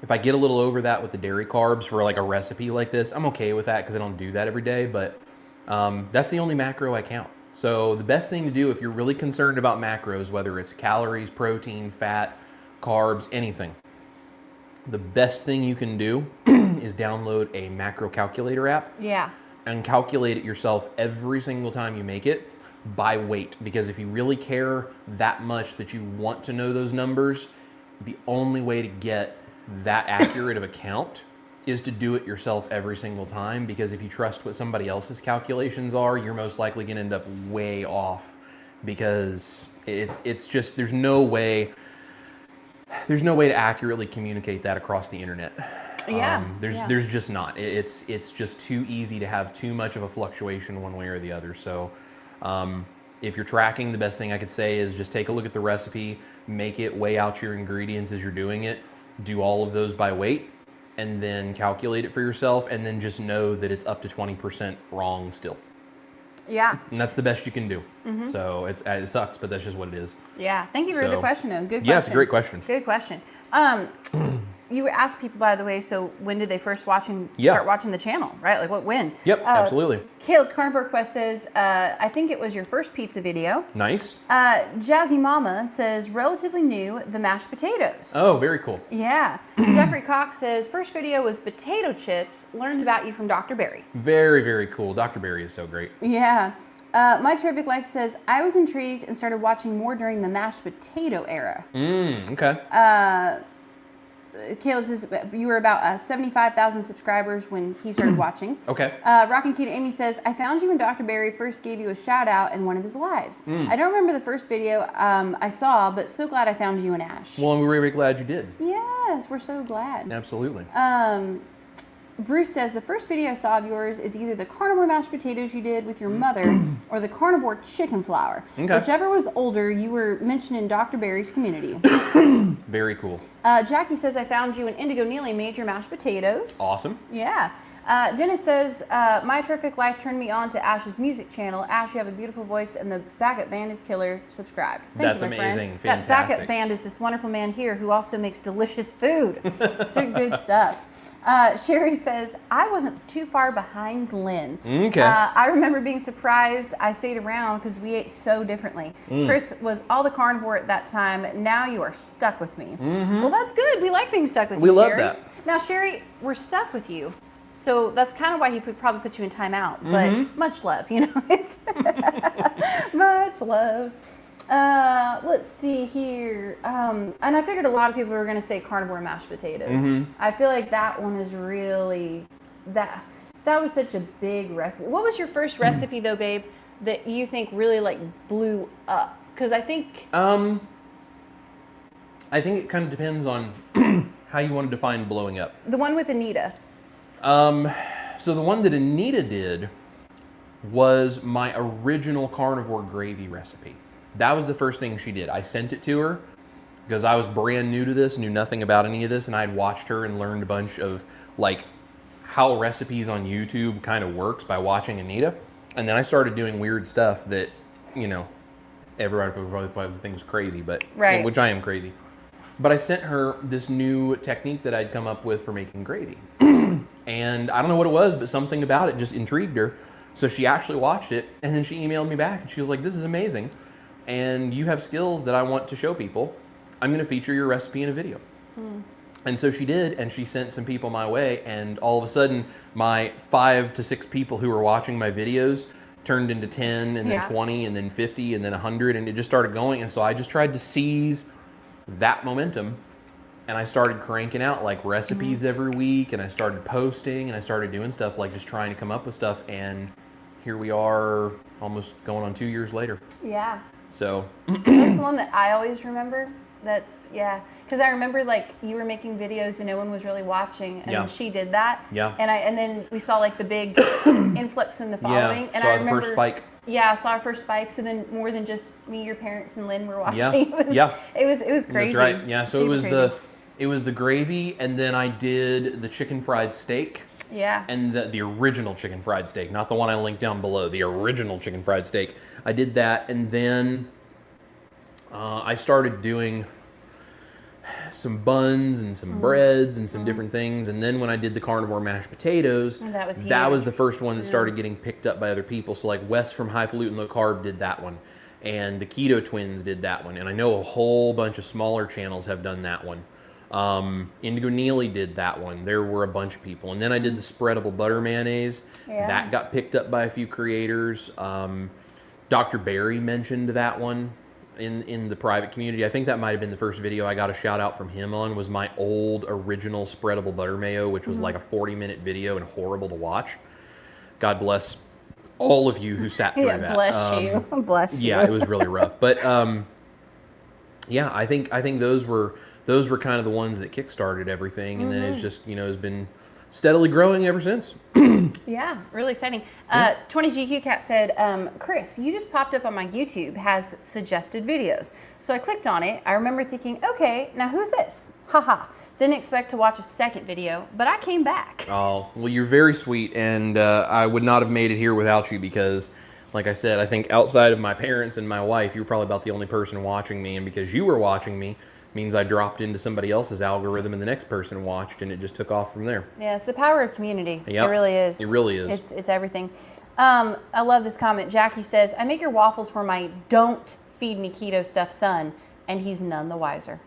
If I get a little over that with the dairy carbs for like a recipe like this, I'm okay with that because I don't do that every day, but that's the only macro I count. So the best thing to do if you're really concerned about macros, whether it's calories, protein, fat, carbs, anything, the best thing you can do is download a macro calculator app. Yeah. And calculate it yourself every single time you make it by weight. Because if you really care that much that you want to know those numbers, the only way to get that accurate of a count is to do it yourself every single time. Because if you trust what somebody else's calculations are, you're most likely going to end up way off. Because it's just, there's no way to accurately communicate that across the internet. Yeah. There's just not. It's just too easy to have too much of a fluctuation one way or the other. So if you're tracking, the best thing I could say is just take a look at the recipe, make it, weigh out your ingredients as you're doing it, do all of those by weight, and then calculate it for yourself, and then just know that it's up to 20% wrong still. Yeah. And that's the best you can do. Mm-hmm. So it sucks, but that's just what it is. Yeah. Thank you for the question, though. Good question. Yeah, it's a great question. Good question. You asked people, by the way, so when did they first start watching the channel, right? Like when? Yep, absolutely. Caleb's Carnivore Quest says, I think it was your first pizza video. Nice. Jazzy Mama says, relatively new, the mashed potatoes. Oh, very cool. Yeah. Jeffrey Cox says, first video was potato chips, learned about you from Dr. Barry. Very, very cool. Dr. Barry is so great. Yeah. My Terrific Life says, I was intrigued and started watching more during the mashed potato era. Okay. Caleb says you were about 75,000 subscribers when he started watching. Okay. Rockin' Keto Amy says, I found you when Dr. Barry first gave you a shout out in one of his lives. I don't remember the first video I saw, but so glad I found you and Ash. Well, we're very glad you did. Yes, we're so glad. Absolutely. Bruce says, the first video I saw of yours is either the carnivore mashed potatoes you did with your mother or the carnivore chicken flour. Okay. Whichever was older, you were mentioned in Dr. Barry's community. Very cool. Jackie says, I found you when Indigo Neely made your mashed potatoes. Awesome. Yeah. Dennis says, My Terrific Life turned me on to Ash's music channel. Ash, you have a beautiful voice, and the backup band is killer. Subscribe. That's you, my amazing. Friend. Fantastic. That backup band is this wonderful man here who also makes delicious food. So good stuff. Sherry says, I wasn't too far behind Lynn. Okay. I remember being surprised I stayed around because we ate so differently. Chris was all the carnivore at that time. Now you are stuck with me. Well, that's good. We like being stuck with you, Sherry. We love that. Now, Sherry, we're stuck with you. So that's kind of why he would probably put you in timeout. But much love, you know. It's much love. Let's see here. And I figured a lot of people were going to say carnivore mashed potatoes. I feel like that one is really, that was such a big recipe. What was your first recipe though, babe, that you think really like blew up? Because I think it kind of depends on how you want to define blowing up. The one with Anita. So the one that Anita did was my original carnivore gravy recipe. That was the first thing she did. I sent it to her because I was brand new to this, knew nothing about any of this, and I had watched her and learned a bunch of like how recipes on YouTube kind of works by watching Anita. And then I started doing weird stuff that, you know, everybody would probably think was crazy, but which I am crazy. But I sent her this new technique that I'd come up with for making gravy. And I don't know what it was, but something about it just intrigued her. So she actually watched it, and then she emailed me back, and she was like, this is amazing. And you have skills that I want to show people. I'm going to feature your recipe in a video. And so she did, and she sent some people my way, and all of a sudden, my 5 to 6 people who were watching my videos turned into 10, and then 20, and then 50, and then 100, and it just started going. And so I just tried to seize that momentum, and I started cranking out like recipes every week, and I started posting, and I started doing stuff like just trying to come up with stuff, and here we are almost going on 2 years later. Yeah. So. That's the one that I always remember. That's, yeah. Because I remember, like, you were making videos and no one was really watching, and then she did that. Yeah. And then we saw, like, the big influx in the following. Yeah, and saw I remember, the first spike. Yeah, I saw our first spike. So then more than just me, your parents, and Lynn were watching. Yeah. It was crazy. That's right. Yeah. So Super it was the gravy, and then I did the chicken fried steak. Yeah. And the original chicken fried steak, not the one I linked down below. The original chicken fried steak. I did that, and then I started doing some buns and some breads and some different things. And then when I did the carnivore mashed potatoes, that was the first one that started getting picked up by other people. So like Wes from Highfalutin Low Carb did that one, and the Keto Twins did that one, and I know a whole bunch of smaller channels have done that one. Indigo Neely did that one. There were a bunch of people. And then I did the spreadable butter mayonnaise. Yeah. That got picked up by a few creators. Dr. Barry mentioned that one in the private community. I think that might have been the first video I got a shout out from him on, was my old original spreadable butter mayo, which was like a 40-minute video and horrible to watch. God bless all of you who sat through that. Bless you. Bless you. Yeah, it was really rough. But yeah, I think those were kind of the ones that kickstarted everything, and then it's just, has been steadily growing ever since. Yeah, really exciting. 20GQ Cat said, Chris, you just popped up on my YouTube, has suggested videos. So I clicked on it. I remember thinking, okay, now who's this? Haha. Didn't expect to watch a second video, but I came back. Oh, well, you're very sweet, and I would not have made it here without you, because like I said, I think outside of my parents and my wife, you were probably about the only person watching me, and because you were watching me, means I dropped into somebody else's algorithm and the next person watched, and it just took off from there. Yeah, it's the power of community. Yep. It really is. It really is. It's everything. I love this comment. Jackie says, I make your waffles for my don't feed me keto stuff son, and he's none the wiser.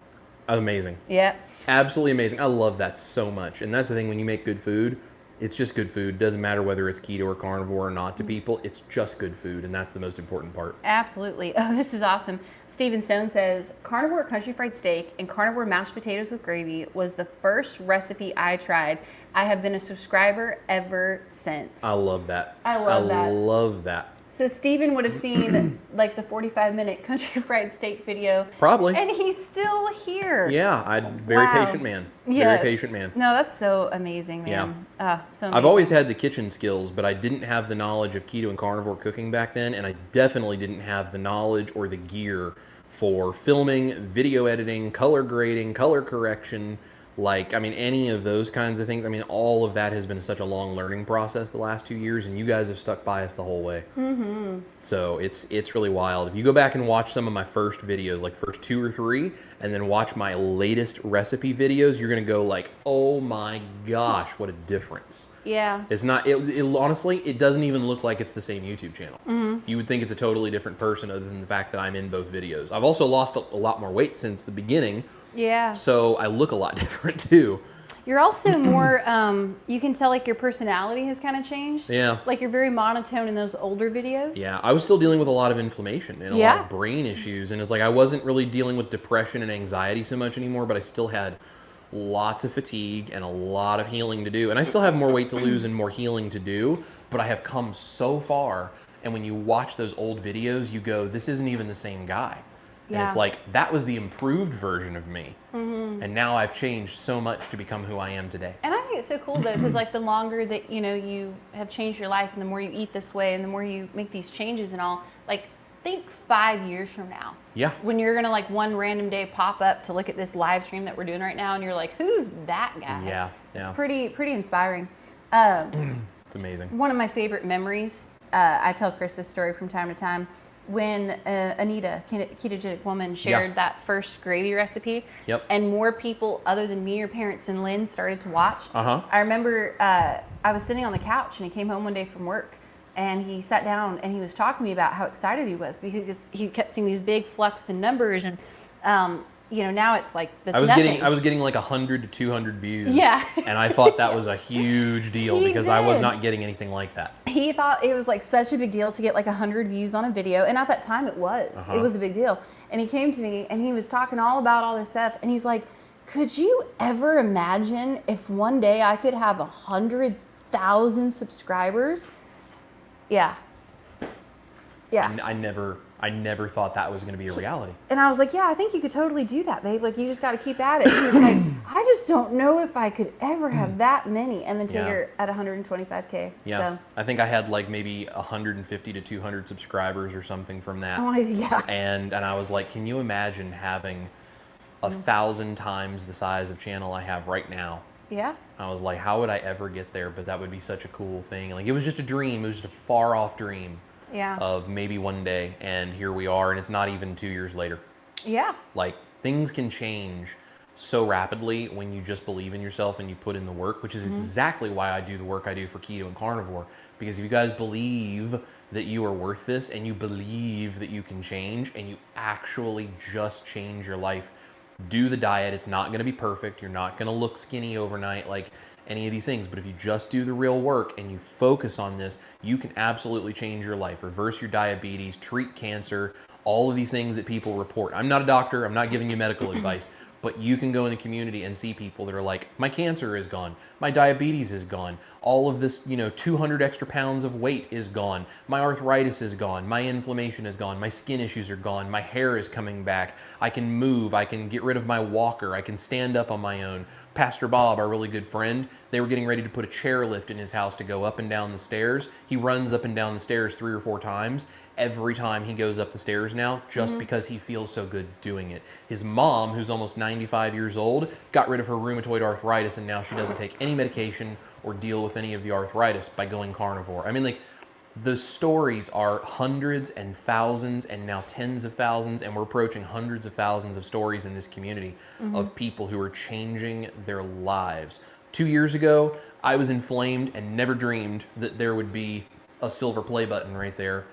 Amazing. Yeah. Absolutely amazing. I love that so much. And that's the thing, when you make good food, it's just good food. It doesn't matter whether it's keto or carnivore or not to people. It's just good food, and that's the most important part. Absolutely. Oh, this is awesome. Stephen Stone says, carnivore country fried steak and carnivore mashed potatoes with gravy was the first recipe I tried. I have been a subscriber ever since. I love that. I love that. So Stephen would have seen like the 45-minute country fried steak video. Probably. And he's still here. Yeah, very patient man. Yes. Very patient man. No, that's so amazing, man. Yeah. So amazing. I've always had the kitchen skills, but I didn't have the knowledge of keto and carnivore cooking back then, and I definitely didn't have the knowledge or the gear for filming, video editing, color grading, color correction, any of those kinds of things. I mean, all of that has been such a long learning process the last 2 years, and you guys have stuck by us the whole way. Mm-hmm. So it's really wild. If you go back and watch some of my first videos, like the first 2 or 3, and then watch my latest recipe videos, you're gonna go like, oh my gosh, what a difference. Yeah. It's not, it honestly, it doesn't even look like it's the same YouTube channel. Mm-hmm. You would think it's a totally different person, other than the fact that I'm in both videos. I've also lost a lot more weight since the beginning. Yeah. So I look a lot different too. You're also more, you can tell like your personality has kind of changed. Yeah. Like you're very monotone in those older videos. Yeah. I was still dealing with a lot of inflammation and a lot of brain issues. And it's like I wasn't really dealing with depression and anxiety so much anymore, but I still had lots of fatigue and a lot of healing to do. And I still have more weight to lose and more healing to do, but I have come so far. And when you watch those old videos, you go, this isn't even the same guy. And it's like, that was the improved version of me. Mm-hmm. And now I've changed so much to become who I am today. And I think it's so cool though, because like the longer that, you have changed your life and the more you eat this way and the more you make these changes and all, like think 5 years from now. Yeah. When you're going to like one random day pop up to look at this live stream that we're doing right now and you're like, who's that guy? Yeah. It's pretty inspiring. It's amazing. One of my favorite memories, I tell Chris this story from time to time, when Anita, ketogenic woman, shared that first gravy recipe, and more people other than me, your parents, and Lynn started to watch. I remember I was sitting on the couch, and he came home one day from work, and he sat down, and he was talking to me about how excited he was because he kept seeing these big flux in numbers, and now it's like that's nothing. I was getting like 100 to 200 views. Yeah. And I thought that was a huge deal because I was not getting anything like that. He thought it was like such a big deal to get like 100 views on a video. And at that time it was. It was a big deal. And he came to me and he was talking all about all this stuff. And he's like, could you ever imagine if one day I could have 100,000 subscribers? Yeah. Yeah. And I never thought that was going to be a reality. And I was like, yeah, I think you could totally do that, babe. Like, you just got to keep at it. He was like, I just don't know if I could ever have that many. And then you're at 125K. Yeah. So. I think I had like maybe 150 to 200 subscribers or something from that. Oh, yeah. And I was like, can you imagine having 1,000 times the size of channel I have right now? Yeah. I was like, how would I ever get there? But that would be such a cool thing. Like, it was just a dream. It was just a far off dream. Yeah. Of maybe one day, and here we are, and it's not even 2 years later. Yeah. Like, things can change so rapidly when you just believe in yourself and you put in the work, which is exactly why I do the work I do for Keto and Carnivore. Because if you guys believe that you are worth this, and you believe that you can change, and you actually just change your life, do the diet. It's not going to be perfect. You're not going to look skinny overnight. Like, any of these things, but if you just do the real work and you focus on this, you can absolutely change your life, reverse your diabetes, treat cancer, all of these things that people report. I'm not a doctor, I'm not giving you medical advice, but you can go in the community and see people that are like, my cancer is gone, my diabetes is gone, all of this, 200 extra pounds of weight is gone, my arthritis is gone, my inflammation is gone, my skin issues are gone, my hair is coming back, I can move, I can get rid of my walker, I can stand up on my own. Pastor Bob, our really good friend, they were getting ready to put a chairlift in his house to go up and down the stairs. He runs up and down the stairs 3 or 4 times every time he goes up the stairs now, just because he feels so good doing it. His mom, who's almost 95 years old, got rid of her rheumatoid arthritis, and now she doesn't take any medication or deal with any of the arthritis by going carnivore. I mean, like, the stories are hundreds and thousands and now tens of thousands, and we're approaching hundreds of thousands of stories in this community of people who are changing their lives. 2 years ago, I was inflamed and never dreamed that there would be a silver play button right there.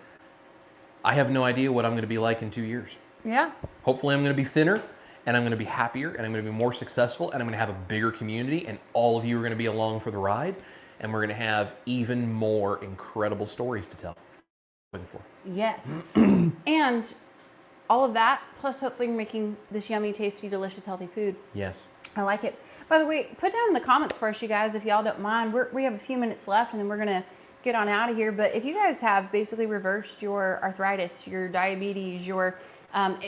I have no idea what I'm going to be like in 2 years. Yeah. Hopefully I'm going to be thinner, and I'm going to be happier, and I'm going to be more successful, and I'm going to have a bigger community, and all of you are going to be along for the ride. And we're going to have even more incredible stories to tell. Yes. And all of that, plus hopefully you're making this yummy, tasty, delicious, healthy food. Yes. I like it. By the way, put down in the comments for us, you guys, if y'all don't mind. We have a few minutes left, and then we're going to get on out of here. But if you guys have basically reversed your arthritis, your diabetes, your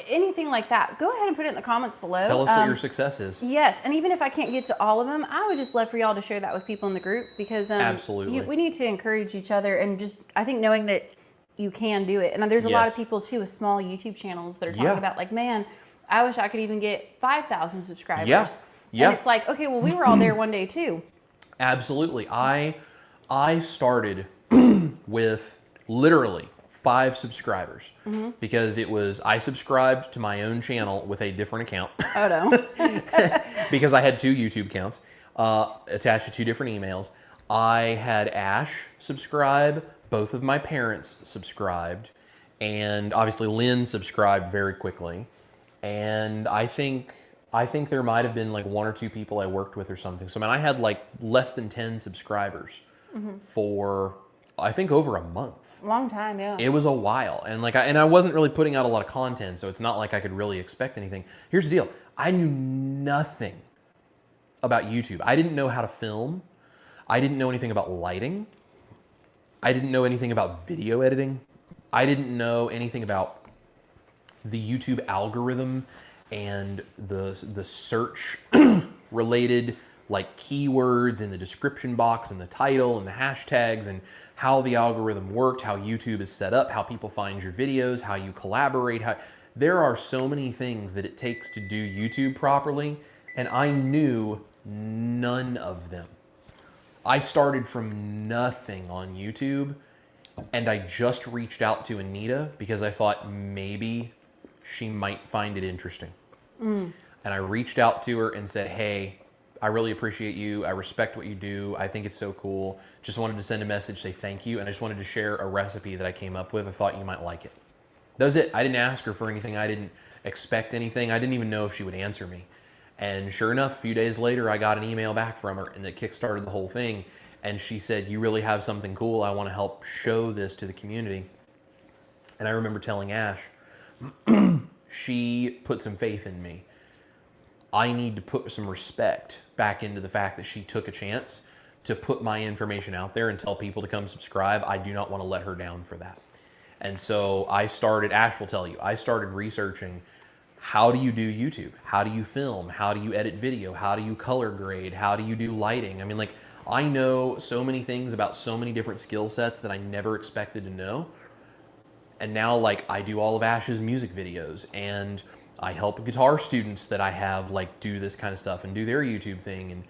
anything like that, go ahead and put it in the comments below. Tell us what your success is. Yes, and even if I can't get to all of them, I would just love for y'all to share that with people in the group, because absolutely, we need to encourage each other, and just, I think, knowing that you can do it. And there's a lot of people too with small YouTube channels that are talking about, like, man, I wish I could even get 5,000 subscribers. Yeah. And it's like, okay, well, we were all there one day too. Absolutely. I started with literally 5 subscribers because I subscribed to my own channel with a different account. Oh no. Because I had 2 YouTube accounts attached to 2 different emails. I had Ash subscribe, both of my parents subscribed, and obviously Lynn subscribed very quickly. And I think there might have been like 1 or 2 people I worked with or something. So, man, I had like less than 10 subscribers for, I think, over a month. Long time, yeah. It was a while, and I wasn't really putting out a lot of content, so it's not like I could really expect anything. Here's the deal: I knew nothing about YouTube. I didn't know how to film. I didn't know anything about lighting. I didn't know anything about video editing. I didn't know anything about the YouTube algorithm and the search related, like, keywords in the description box and the title and the hashtags, and how the algorithm worked, how YouTube is set up, how people find your videos, how you collaborate. There are so many things that it takes to do YouTube properly, and I knew none of them. I started from nothing on YouTube, and I just reached out to Anita because I thought maybe she might find it interesting. And I reached out to her and said, hey, I really appreciate you. I respect what you do. I think it's so cool. Just wanted to send a message, say thank you, and I just wanted to share a recipe that I came up with. I thought you might like it. That was it. I didn't ask her for anything. I didn't expect anything. I didn't even know if she would answer me. And sure enough, a few days later, I got an email back from her, and that kickstarted the whole thing. And she said, you really have something cool. I want to help show this to the community. And I remember telling Ash, she put some faith in me. I need to put some respect back into the fact that she took a chance to put my information out there and tell people to come subscribe. I do not want to let her down for that. And so Ash will tell you, I started researching, how do you do YouTube? How do you film? How do you edit video? How do you color grade? How do you do lighting? I mean, like, I know so many things about so many different skill sets that I never expected to know. And now, like, I do all of Ash's music videos, and I help guitar students that I have, like, do this kind of stuff and do their YouTube thing. And,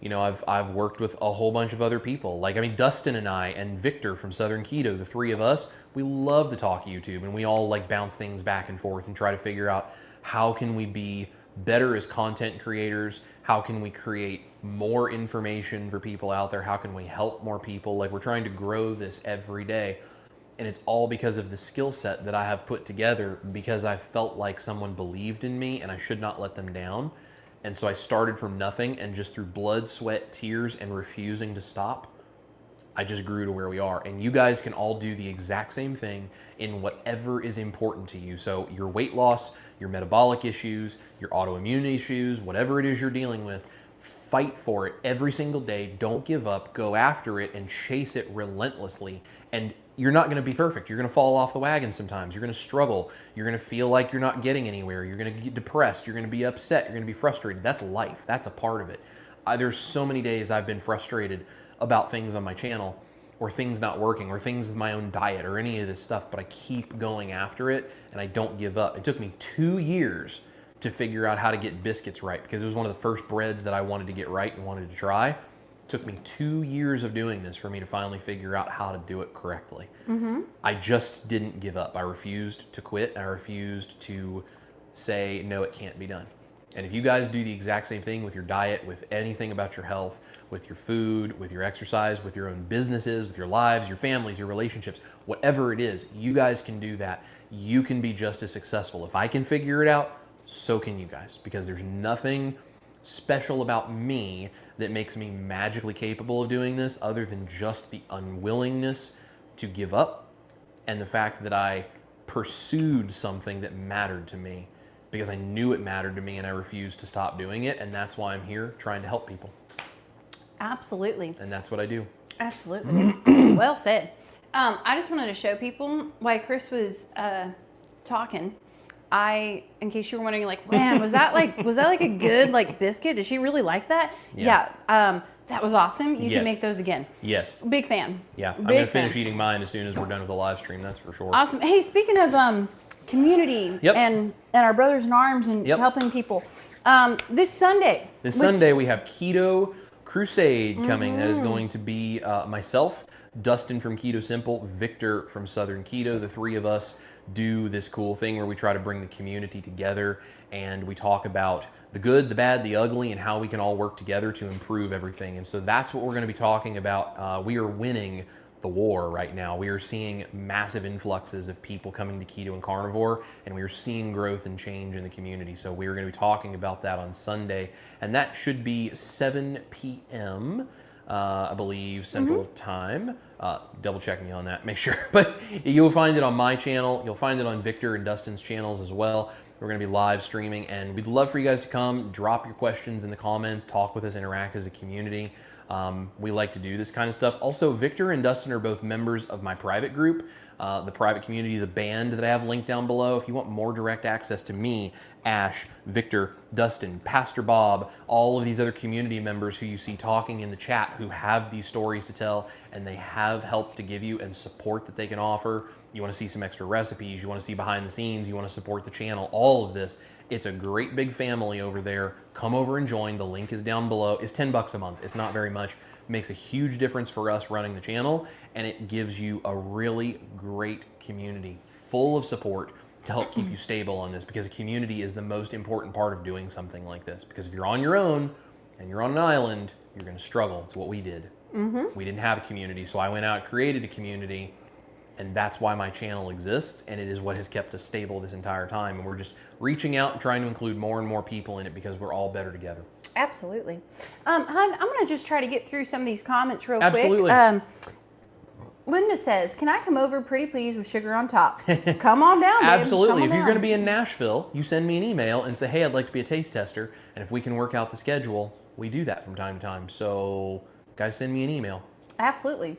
you know, I've worked with a whole bunch of other people. Like, I mean, Dustin and I and Victor from Southern Keto, the three of us, we love to talk YouTube, and we all, like, bounce things back and forth and try to figure out, how can we be better as content creators? How can we create more information for people out there? How can we help more people? Like, we're trying to grow this every day. And it's all because of the skill set that I have put together, because I felt like someone believed in me and I should not let them down. And so I started from nothing, and just through blood, sweat, tears, and refusing to stop, I just grew to where we are. And you guys can all do the exact same thing in whatever is important to you. So your weight loss, your metabolic issues, your autoimmune issues, whatever it is you're dealing with, fight for it every single day. Don't give up. Go after it and chase it relentlessly. And you're not going to be perfect. You're going to fall off the wagon sometimes. You're going to struggle. You're going to feel like you're not getting anywhere. You're going to get depressed. You're going to be upset. You're going to be frustrated. That's life. That's a part of it. There's so many days I've been frustrated about things on my channel, or things not working, or things with my own diet, or any of this stuff, but I keep going after it, and I don't give up. It took me 2 years to figure out how to get biscuits right, because it was one of the first breads that I wanted to get right and wanted to try. It took me 2 years of doing this for me to finally figure out how to do it correctly. I just didn't give up. I refused to quit. I refused to say, no, it can't be done. And if you guys do the exact same thing with your diet, with anything about your health, with your food, with your exercise, with your own businesses, with your lives, your families, your relationships, whatever it is, you guys can do that. You can be just as successful. If I can figure it out, so can you guys, because there's nothing special about me that makes me magically capable of doing this, other than just the unwillingness to give up, and the fact that I pursued something that mattered to me, because I knew it mattered to me, and I refused to stop doing it. And that's why I'm here, trying to help people. Absolutely. And that's what I do. Absolutely. Well said. I just wanted to show people, while Chris was talking, in case you were wondering, like, man, was that like a good, like, biscuit? Did she really like that? Yeah. That was awesome. You can make those again. Yes. Big fan. Yeah. I'm going to finish eating mine as soon as we're done with the live stream. That's for sure. Awesome. Hey, speaking of community and our brothers in arms and helping people, this Sunday we have Keto Crusade coming. That is going to be myself, Dustin from Keto Simple, Victor from Southern Keto. The three of us do this cool thing where we try to bring the community together, and we talk about the good, the bad, the ugly, and how we can all work together to improve everything. And so that's what we're going to be talking about. We are winning the war right now. We are seeing massive influxes of people coming to Keto and Carnivore, and we are seeing growth and change in the community. So we are going to be talking about that on Sunday, and that should be 7 p.m. I believe Central Time. Double check me on that, make sure. But you'll find it on my channel. You'll find it on Victor and Dustin's channels as well. We're going to be live streaming, and we'd love for you guys to come, drop your questions in the comments, talk with us, interact as a community. We like to do this kind of stuff. Also, Victor and Dustin are both members of my private group, the private community, the band that I have linked down below. If you want more direct access to me, Ash, Victor, Dustin, Pastor Bob, all of these other community members who you see talking in the chat, who have these stories to tell, and they have help to give you and support that they can offer. You want to see some extra recipes, you want to see behind the scenes, you want to support the channel, all of this. It's a great big family over there. Come over and join. The link is down below. It's $10 a month. It's not very much. It makes a huge difference for us running the channel, and it gives you a really great community full of support to help keep you stable on this, because a community is the most important part of doing something like this. Because if you're on your own and you're on an island, you're going to struggle. It's what we did. We didn't have a community, so I went out, created a community, and that's why my channel exists, and it is what has kept us stable this entire time. And we're just reaching out and trying to include more and more people in it, because we're all better together. Absolutely. Hun, I'm going to just try to get through some of these comments real Absolutely. quick. Linda says, can I come over, pretty please, with sugar on top? Come on down, babe. Absolutely. If you're going to be in Nashville, you send me an email and say, hey, I'd like to be a taste tester. And if we can work out the schedule, we do that from time to time. So guys, send me an email. Absolutely.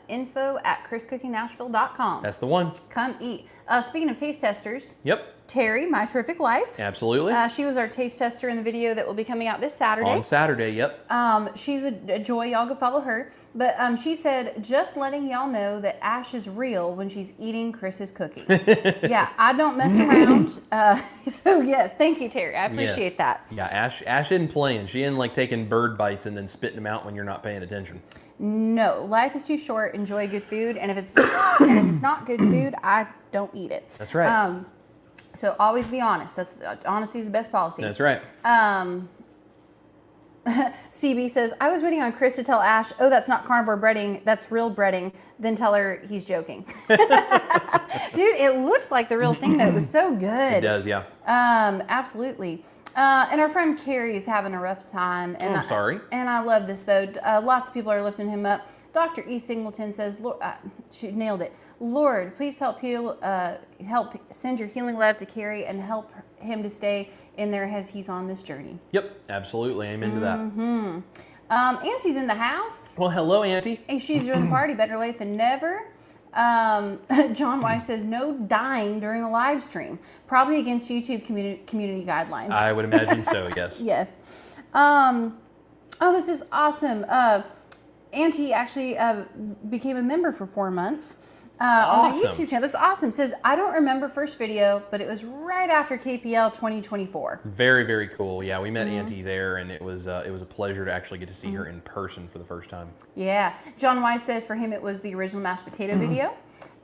info@chriscookingnashville.com. That's the one. Come eat. Speaking of taste testers. Yep. Terry, My Terrific Life. Absolutely. She was our taste tester in the video that will be coming out this Saturday. On Saturday, yep. She's a joy. Y'all go follow her. But she said, just letting y'all know that Ash is real when she's eating Chris's cookie. Yeah, I don't mess around. So yes, thank you, Terry. I appreciate that. Yeah, Ash isn't playing. She isn't like taking bird bites and then spitting them out when you're not paying attention. No, life is too short. Enjoy good food. And if it's not good food, I don't eat it. That's right. So always be honest. Honesty is the best policy. That's right. CB says, I was waiting on Chris to tell Ash, oh, that's not carnivore breading, that's real breading. Then tell her he's joking. Dude, it looks like the real thing though. It was so good. It does, yeah. Absolutely. And our friend Carrie is having a rough time. And I'm sorry. And I love this though. Lots of people are lifting him up. Dr. E. Singleton says, she nailed it. Lord, please help send your healing love to Carrie and help him to stay in there as he's on this journey. Yep, absolutely. Amen to that. Auntie's in the house. Well, hello, Auntie. Hey, she's during the party. Better late than never. John Weiss says no dying during a live stream. Probably against YouTube community guidelines. I would imagine so, yes. Yes. Oh, this is awesome. Auntie actually became a member for 4 months on the YouTube channel. That's awesome. Says, I don't remember first video, but it was right after KPL 2024. Very, very cool. Yeah, we met Auntie there, and it was a pleasure to actually get to see her in person for the first time. Yeah. John Weiss says for him it was the original mashed potato video.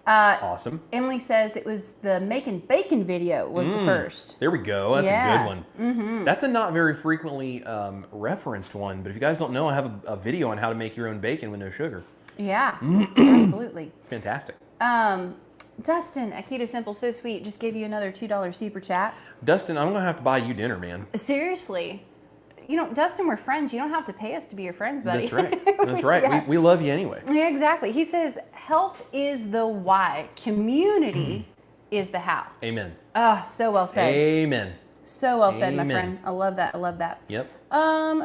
Awesome. Emily says it was the making bacon video was the first. There we go. That's a good one. That's a not very frequently referenced one, but if you guys don't know, I have a video on how to make your own bacon with no sugar. Yeah, absolutely. Fantastic. Dustin at Keto Simple So Sweet just gave you another $2 super chat. Dustin, I'm going to have to buy you dinner, man. Seriously. You know, Dustin, we're friends. You don't have to pay us to be your friends, buddy. That's right. That's right. Yeah. We love you anyway. Yeah, exactly. He says, health is the why. Community is the how. Amen. Oh, so well said. Amen. So well said, my Amen. friend. I love that. I love that. Yep.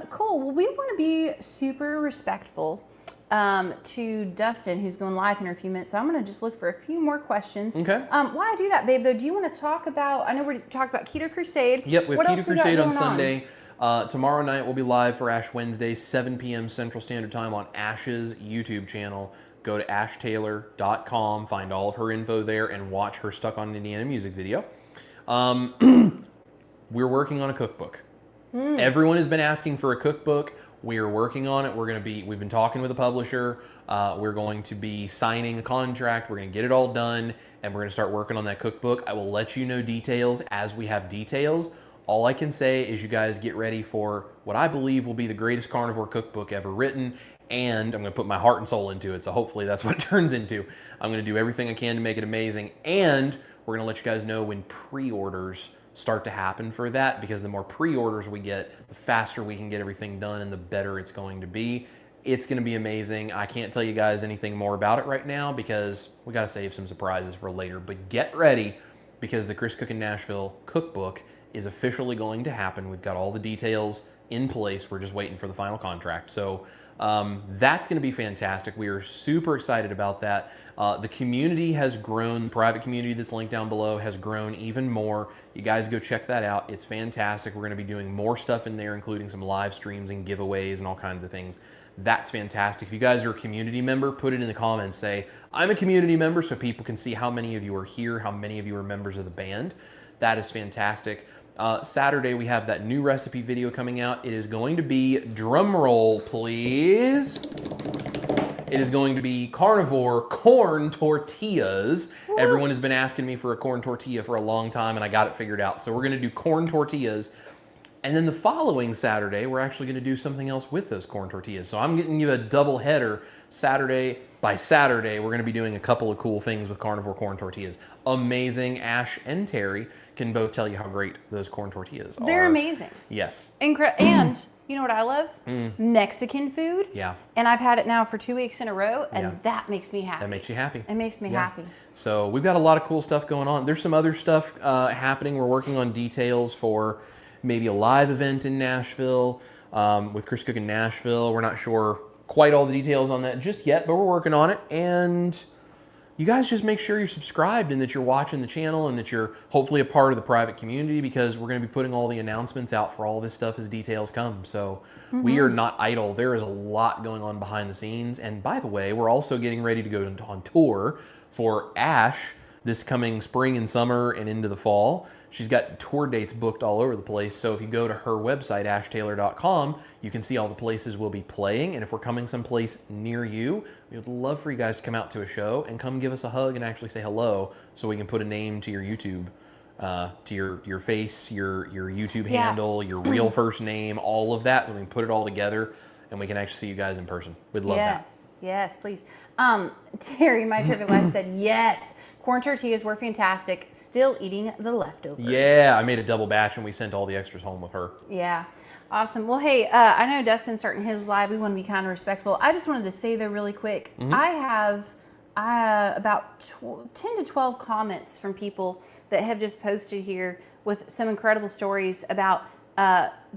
Cool. Well, we want to be super respectful to Dustin, who's going live in a few minutes. So I'm going to just look for a few more questions. Okay. While I do that, babe, though, do you want to talk about, I know we're talking about Keto Crusade. Yep, we have Keto Crusade on Sunday. On? Tomorrow night we'll be live for Ash Wednesday, 7 p.m. Central Standard Time on Ash's YouTube channel. Go to ashtaylor.com, find all of her info there, and watch her Stuck on Indiana music video. We're working on a cookbook. Everyone has been asking for a cookbook. We are working on it. We've been talking with a publisher. We're going to be signing a contract. We're going to get it all done, and we're going to start working on that cookbook. I will let you know details as we have details. All I can say is you guys get ready for what I believe will be the greatest carnivore cookbook ever written, and I'm going to put my heart and soul into it, so hopefully that's what it turns into. I'm going to do everything I can to make it amazing, and we're going to let you guys know when pre-orders start to happen for that, because the more pre-orders we get, the faster we can get everything done and the better it's going to be. It's going to be amazing. I can't tell you guys anything more about it right now because we got to save some surprises for later, but get ready because the Chris Cookin' Nashville cookbook is officially going to happen. We've got all the details in place. We're just waiting for the final contract. So that's going to be fantastic. We are super excited about that. The community has grown. The private community that's linked down below has grown even more. You guys go check that out. It's fantastic. We're going to be doing more stuff in there, including some live streams and giveaways and all kinds of things. That's fantastic. If you guys are a community member, put it in the comments. Say, I'm a community member, so people can see how many of you are here, how many of you are members of the band. That is fantastic. Saturday, we have that new recipe video coming out. It is going to be, drum roll please, it is going to be carnivore corn tortillas. Woo. Everyone has been asking me for a corn tortilla for a long time, and I got it figured out. So we're going to do corn tortillas. And then the following Saturday, we're actually going to do something else with those corn tortillas. So I'm getting you a double header. Saturday by Saturday, we're going to be doing a couple of cool things with carnivore corn tortillas. Amazing. Ash and Terry can both tell you how great those corn tortillas are. They're amazing. Yes. And you know what I love? Mexican food. Yeah. And I've had it now for 2 weeks in a row, and that makes me happy. That makes you happy. It makes me happy. So we've got a lot of cool stuff going on. There's some other stuff happening. We're working on details for maybe a live event in Nashville with Chris Cookin' Nashville. We're not sure quite all the details on that just yet, but we're working on it. And you guys just make sure you're subscribed and that you're watching the channel and that you're hopefully a part of the private community, because we're going to be putting all the announcements out for all this stuff as details come. So we are not idle. There is a lot going on behind the scenes. And by the way, we're also getting ready to go on tour for Ash this coming spring and summer and into the fall. She's got tour dates booked all over the place. So if you go to her website, ashtaylor.com, you can see all the places we'll be playing. And if we're coming someplace near you, we would love for you guys to come out to a show and come give us a hug and actually say hello, so we can put a name to your YouTube, to your face, your YouTube handle, your real first name, all of that. So we can put it all together and we can actually see you guys in person. We'd love that. Yes, please. Terry, my trivia life, said yes. Corn tortillas were fantastic. Still eating the leftovers. Yeah, I made a double batch and we sent all the extras home with her. Yeah. Awesome. Well, hey, I know Dustin's starting his live. We want to be kind of respectful. I just wanted to say though really quick, I have about 10 to 12 comments from people that have just posted here with some incredible stories about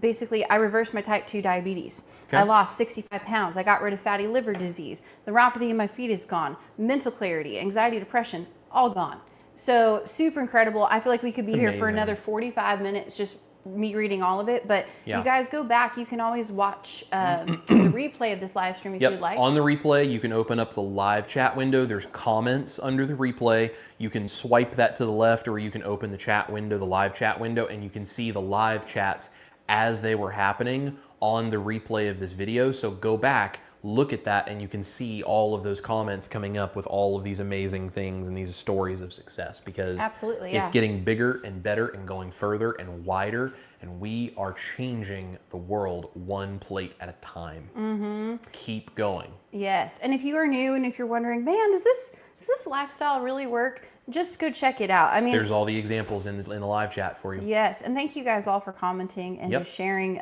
basically, I reversed my type 2 diabetes. Okay. I lost 65 pounds. I got rid of fatty liver disease. The neuropathy in my feet is gone. Mental clarity, anxiety, depression, all gone. So super incredible. I feel like we could be here for another 45 minutes just me reading all of it. But you guys go back. You can always watch the replay of this live stream if you'd like. On the replay, you can open up the live chat window. There's comments under the replay. You can swipe that to the left, or you can open the chat window, the live chat window, and you can see the live chats as they were happening on the replay of this video. So go back, look at that, and you can see all of those comments coming up with all of these amazing things and these stories of success, because it's getting bigger and better and going further and wider, and we are changing the world one plate at a time. Keep going. Yes, and if you are new and if you're wondering, man, does this lifestyle really work? Just go check it out. I mean, there's all the examples in the live chat for you. Yes, and thank you guys all for commenting and just sharing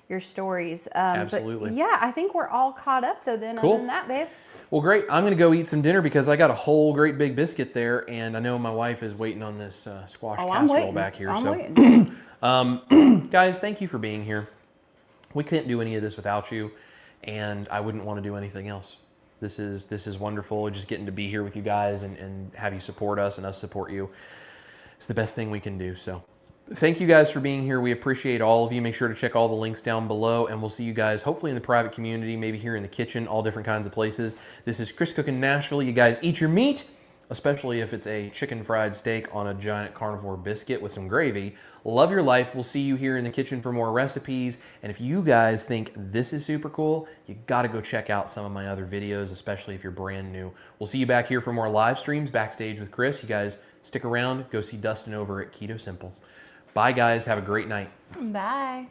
your stories. Absolutely. But yeah, I think we're all caught up though then. Cool. Other than that, babe. Well, great. I'm going to go eat some dinner because I got a whole great big biscuit there, and I know my wife is waiting on this squash casserole back here. Guys, thank you for being here. We couldn't do any of this without you, and I wouldn't want to do anything else. This is wonderful, just getting to be here with you guys and have you support us and us support you. It's the best thing we can do. So thank you guys for being here. We appreciate all of you. Make sure to check all the links down below, and we'll see you guys hopefully in the private community, maybe here in the kitchen, all different kinds of places. This is Chris Cooking Nashville. You guys eat your meat, especially if it's a chicken fried steak on a giant carnivore biscuit with some gravy. Love your life. We'll see you here in the kitchen for more recipes. And if you guys think this is super cool, you got to go check out some of my other videos, especially if you're brand new. We'll see you back here for more live streams, Backstage with Chris. You guys stick around. Go see Dustin over at Keto Simple. Bye, guys. Have a great night. Bye.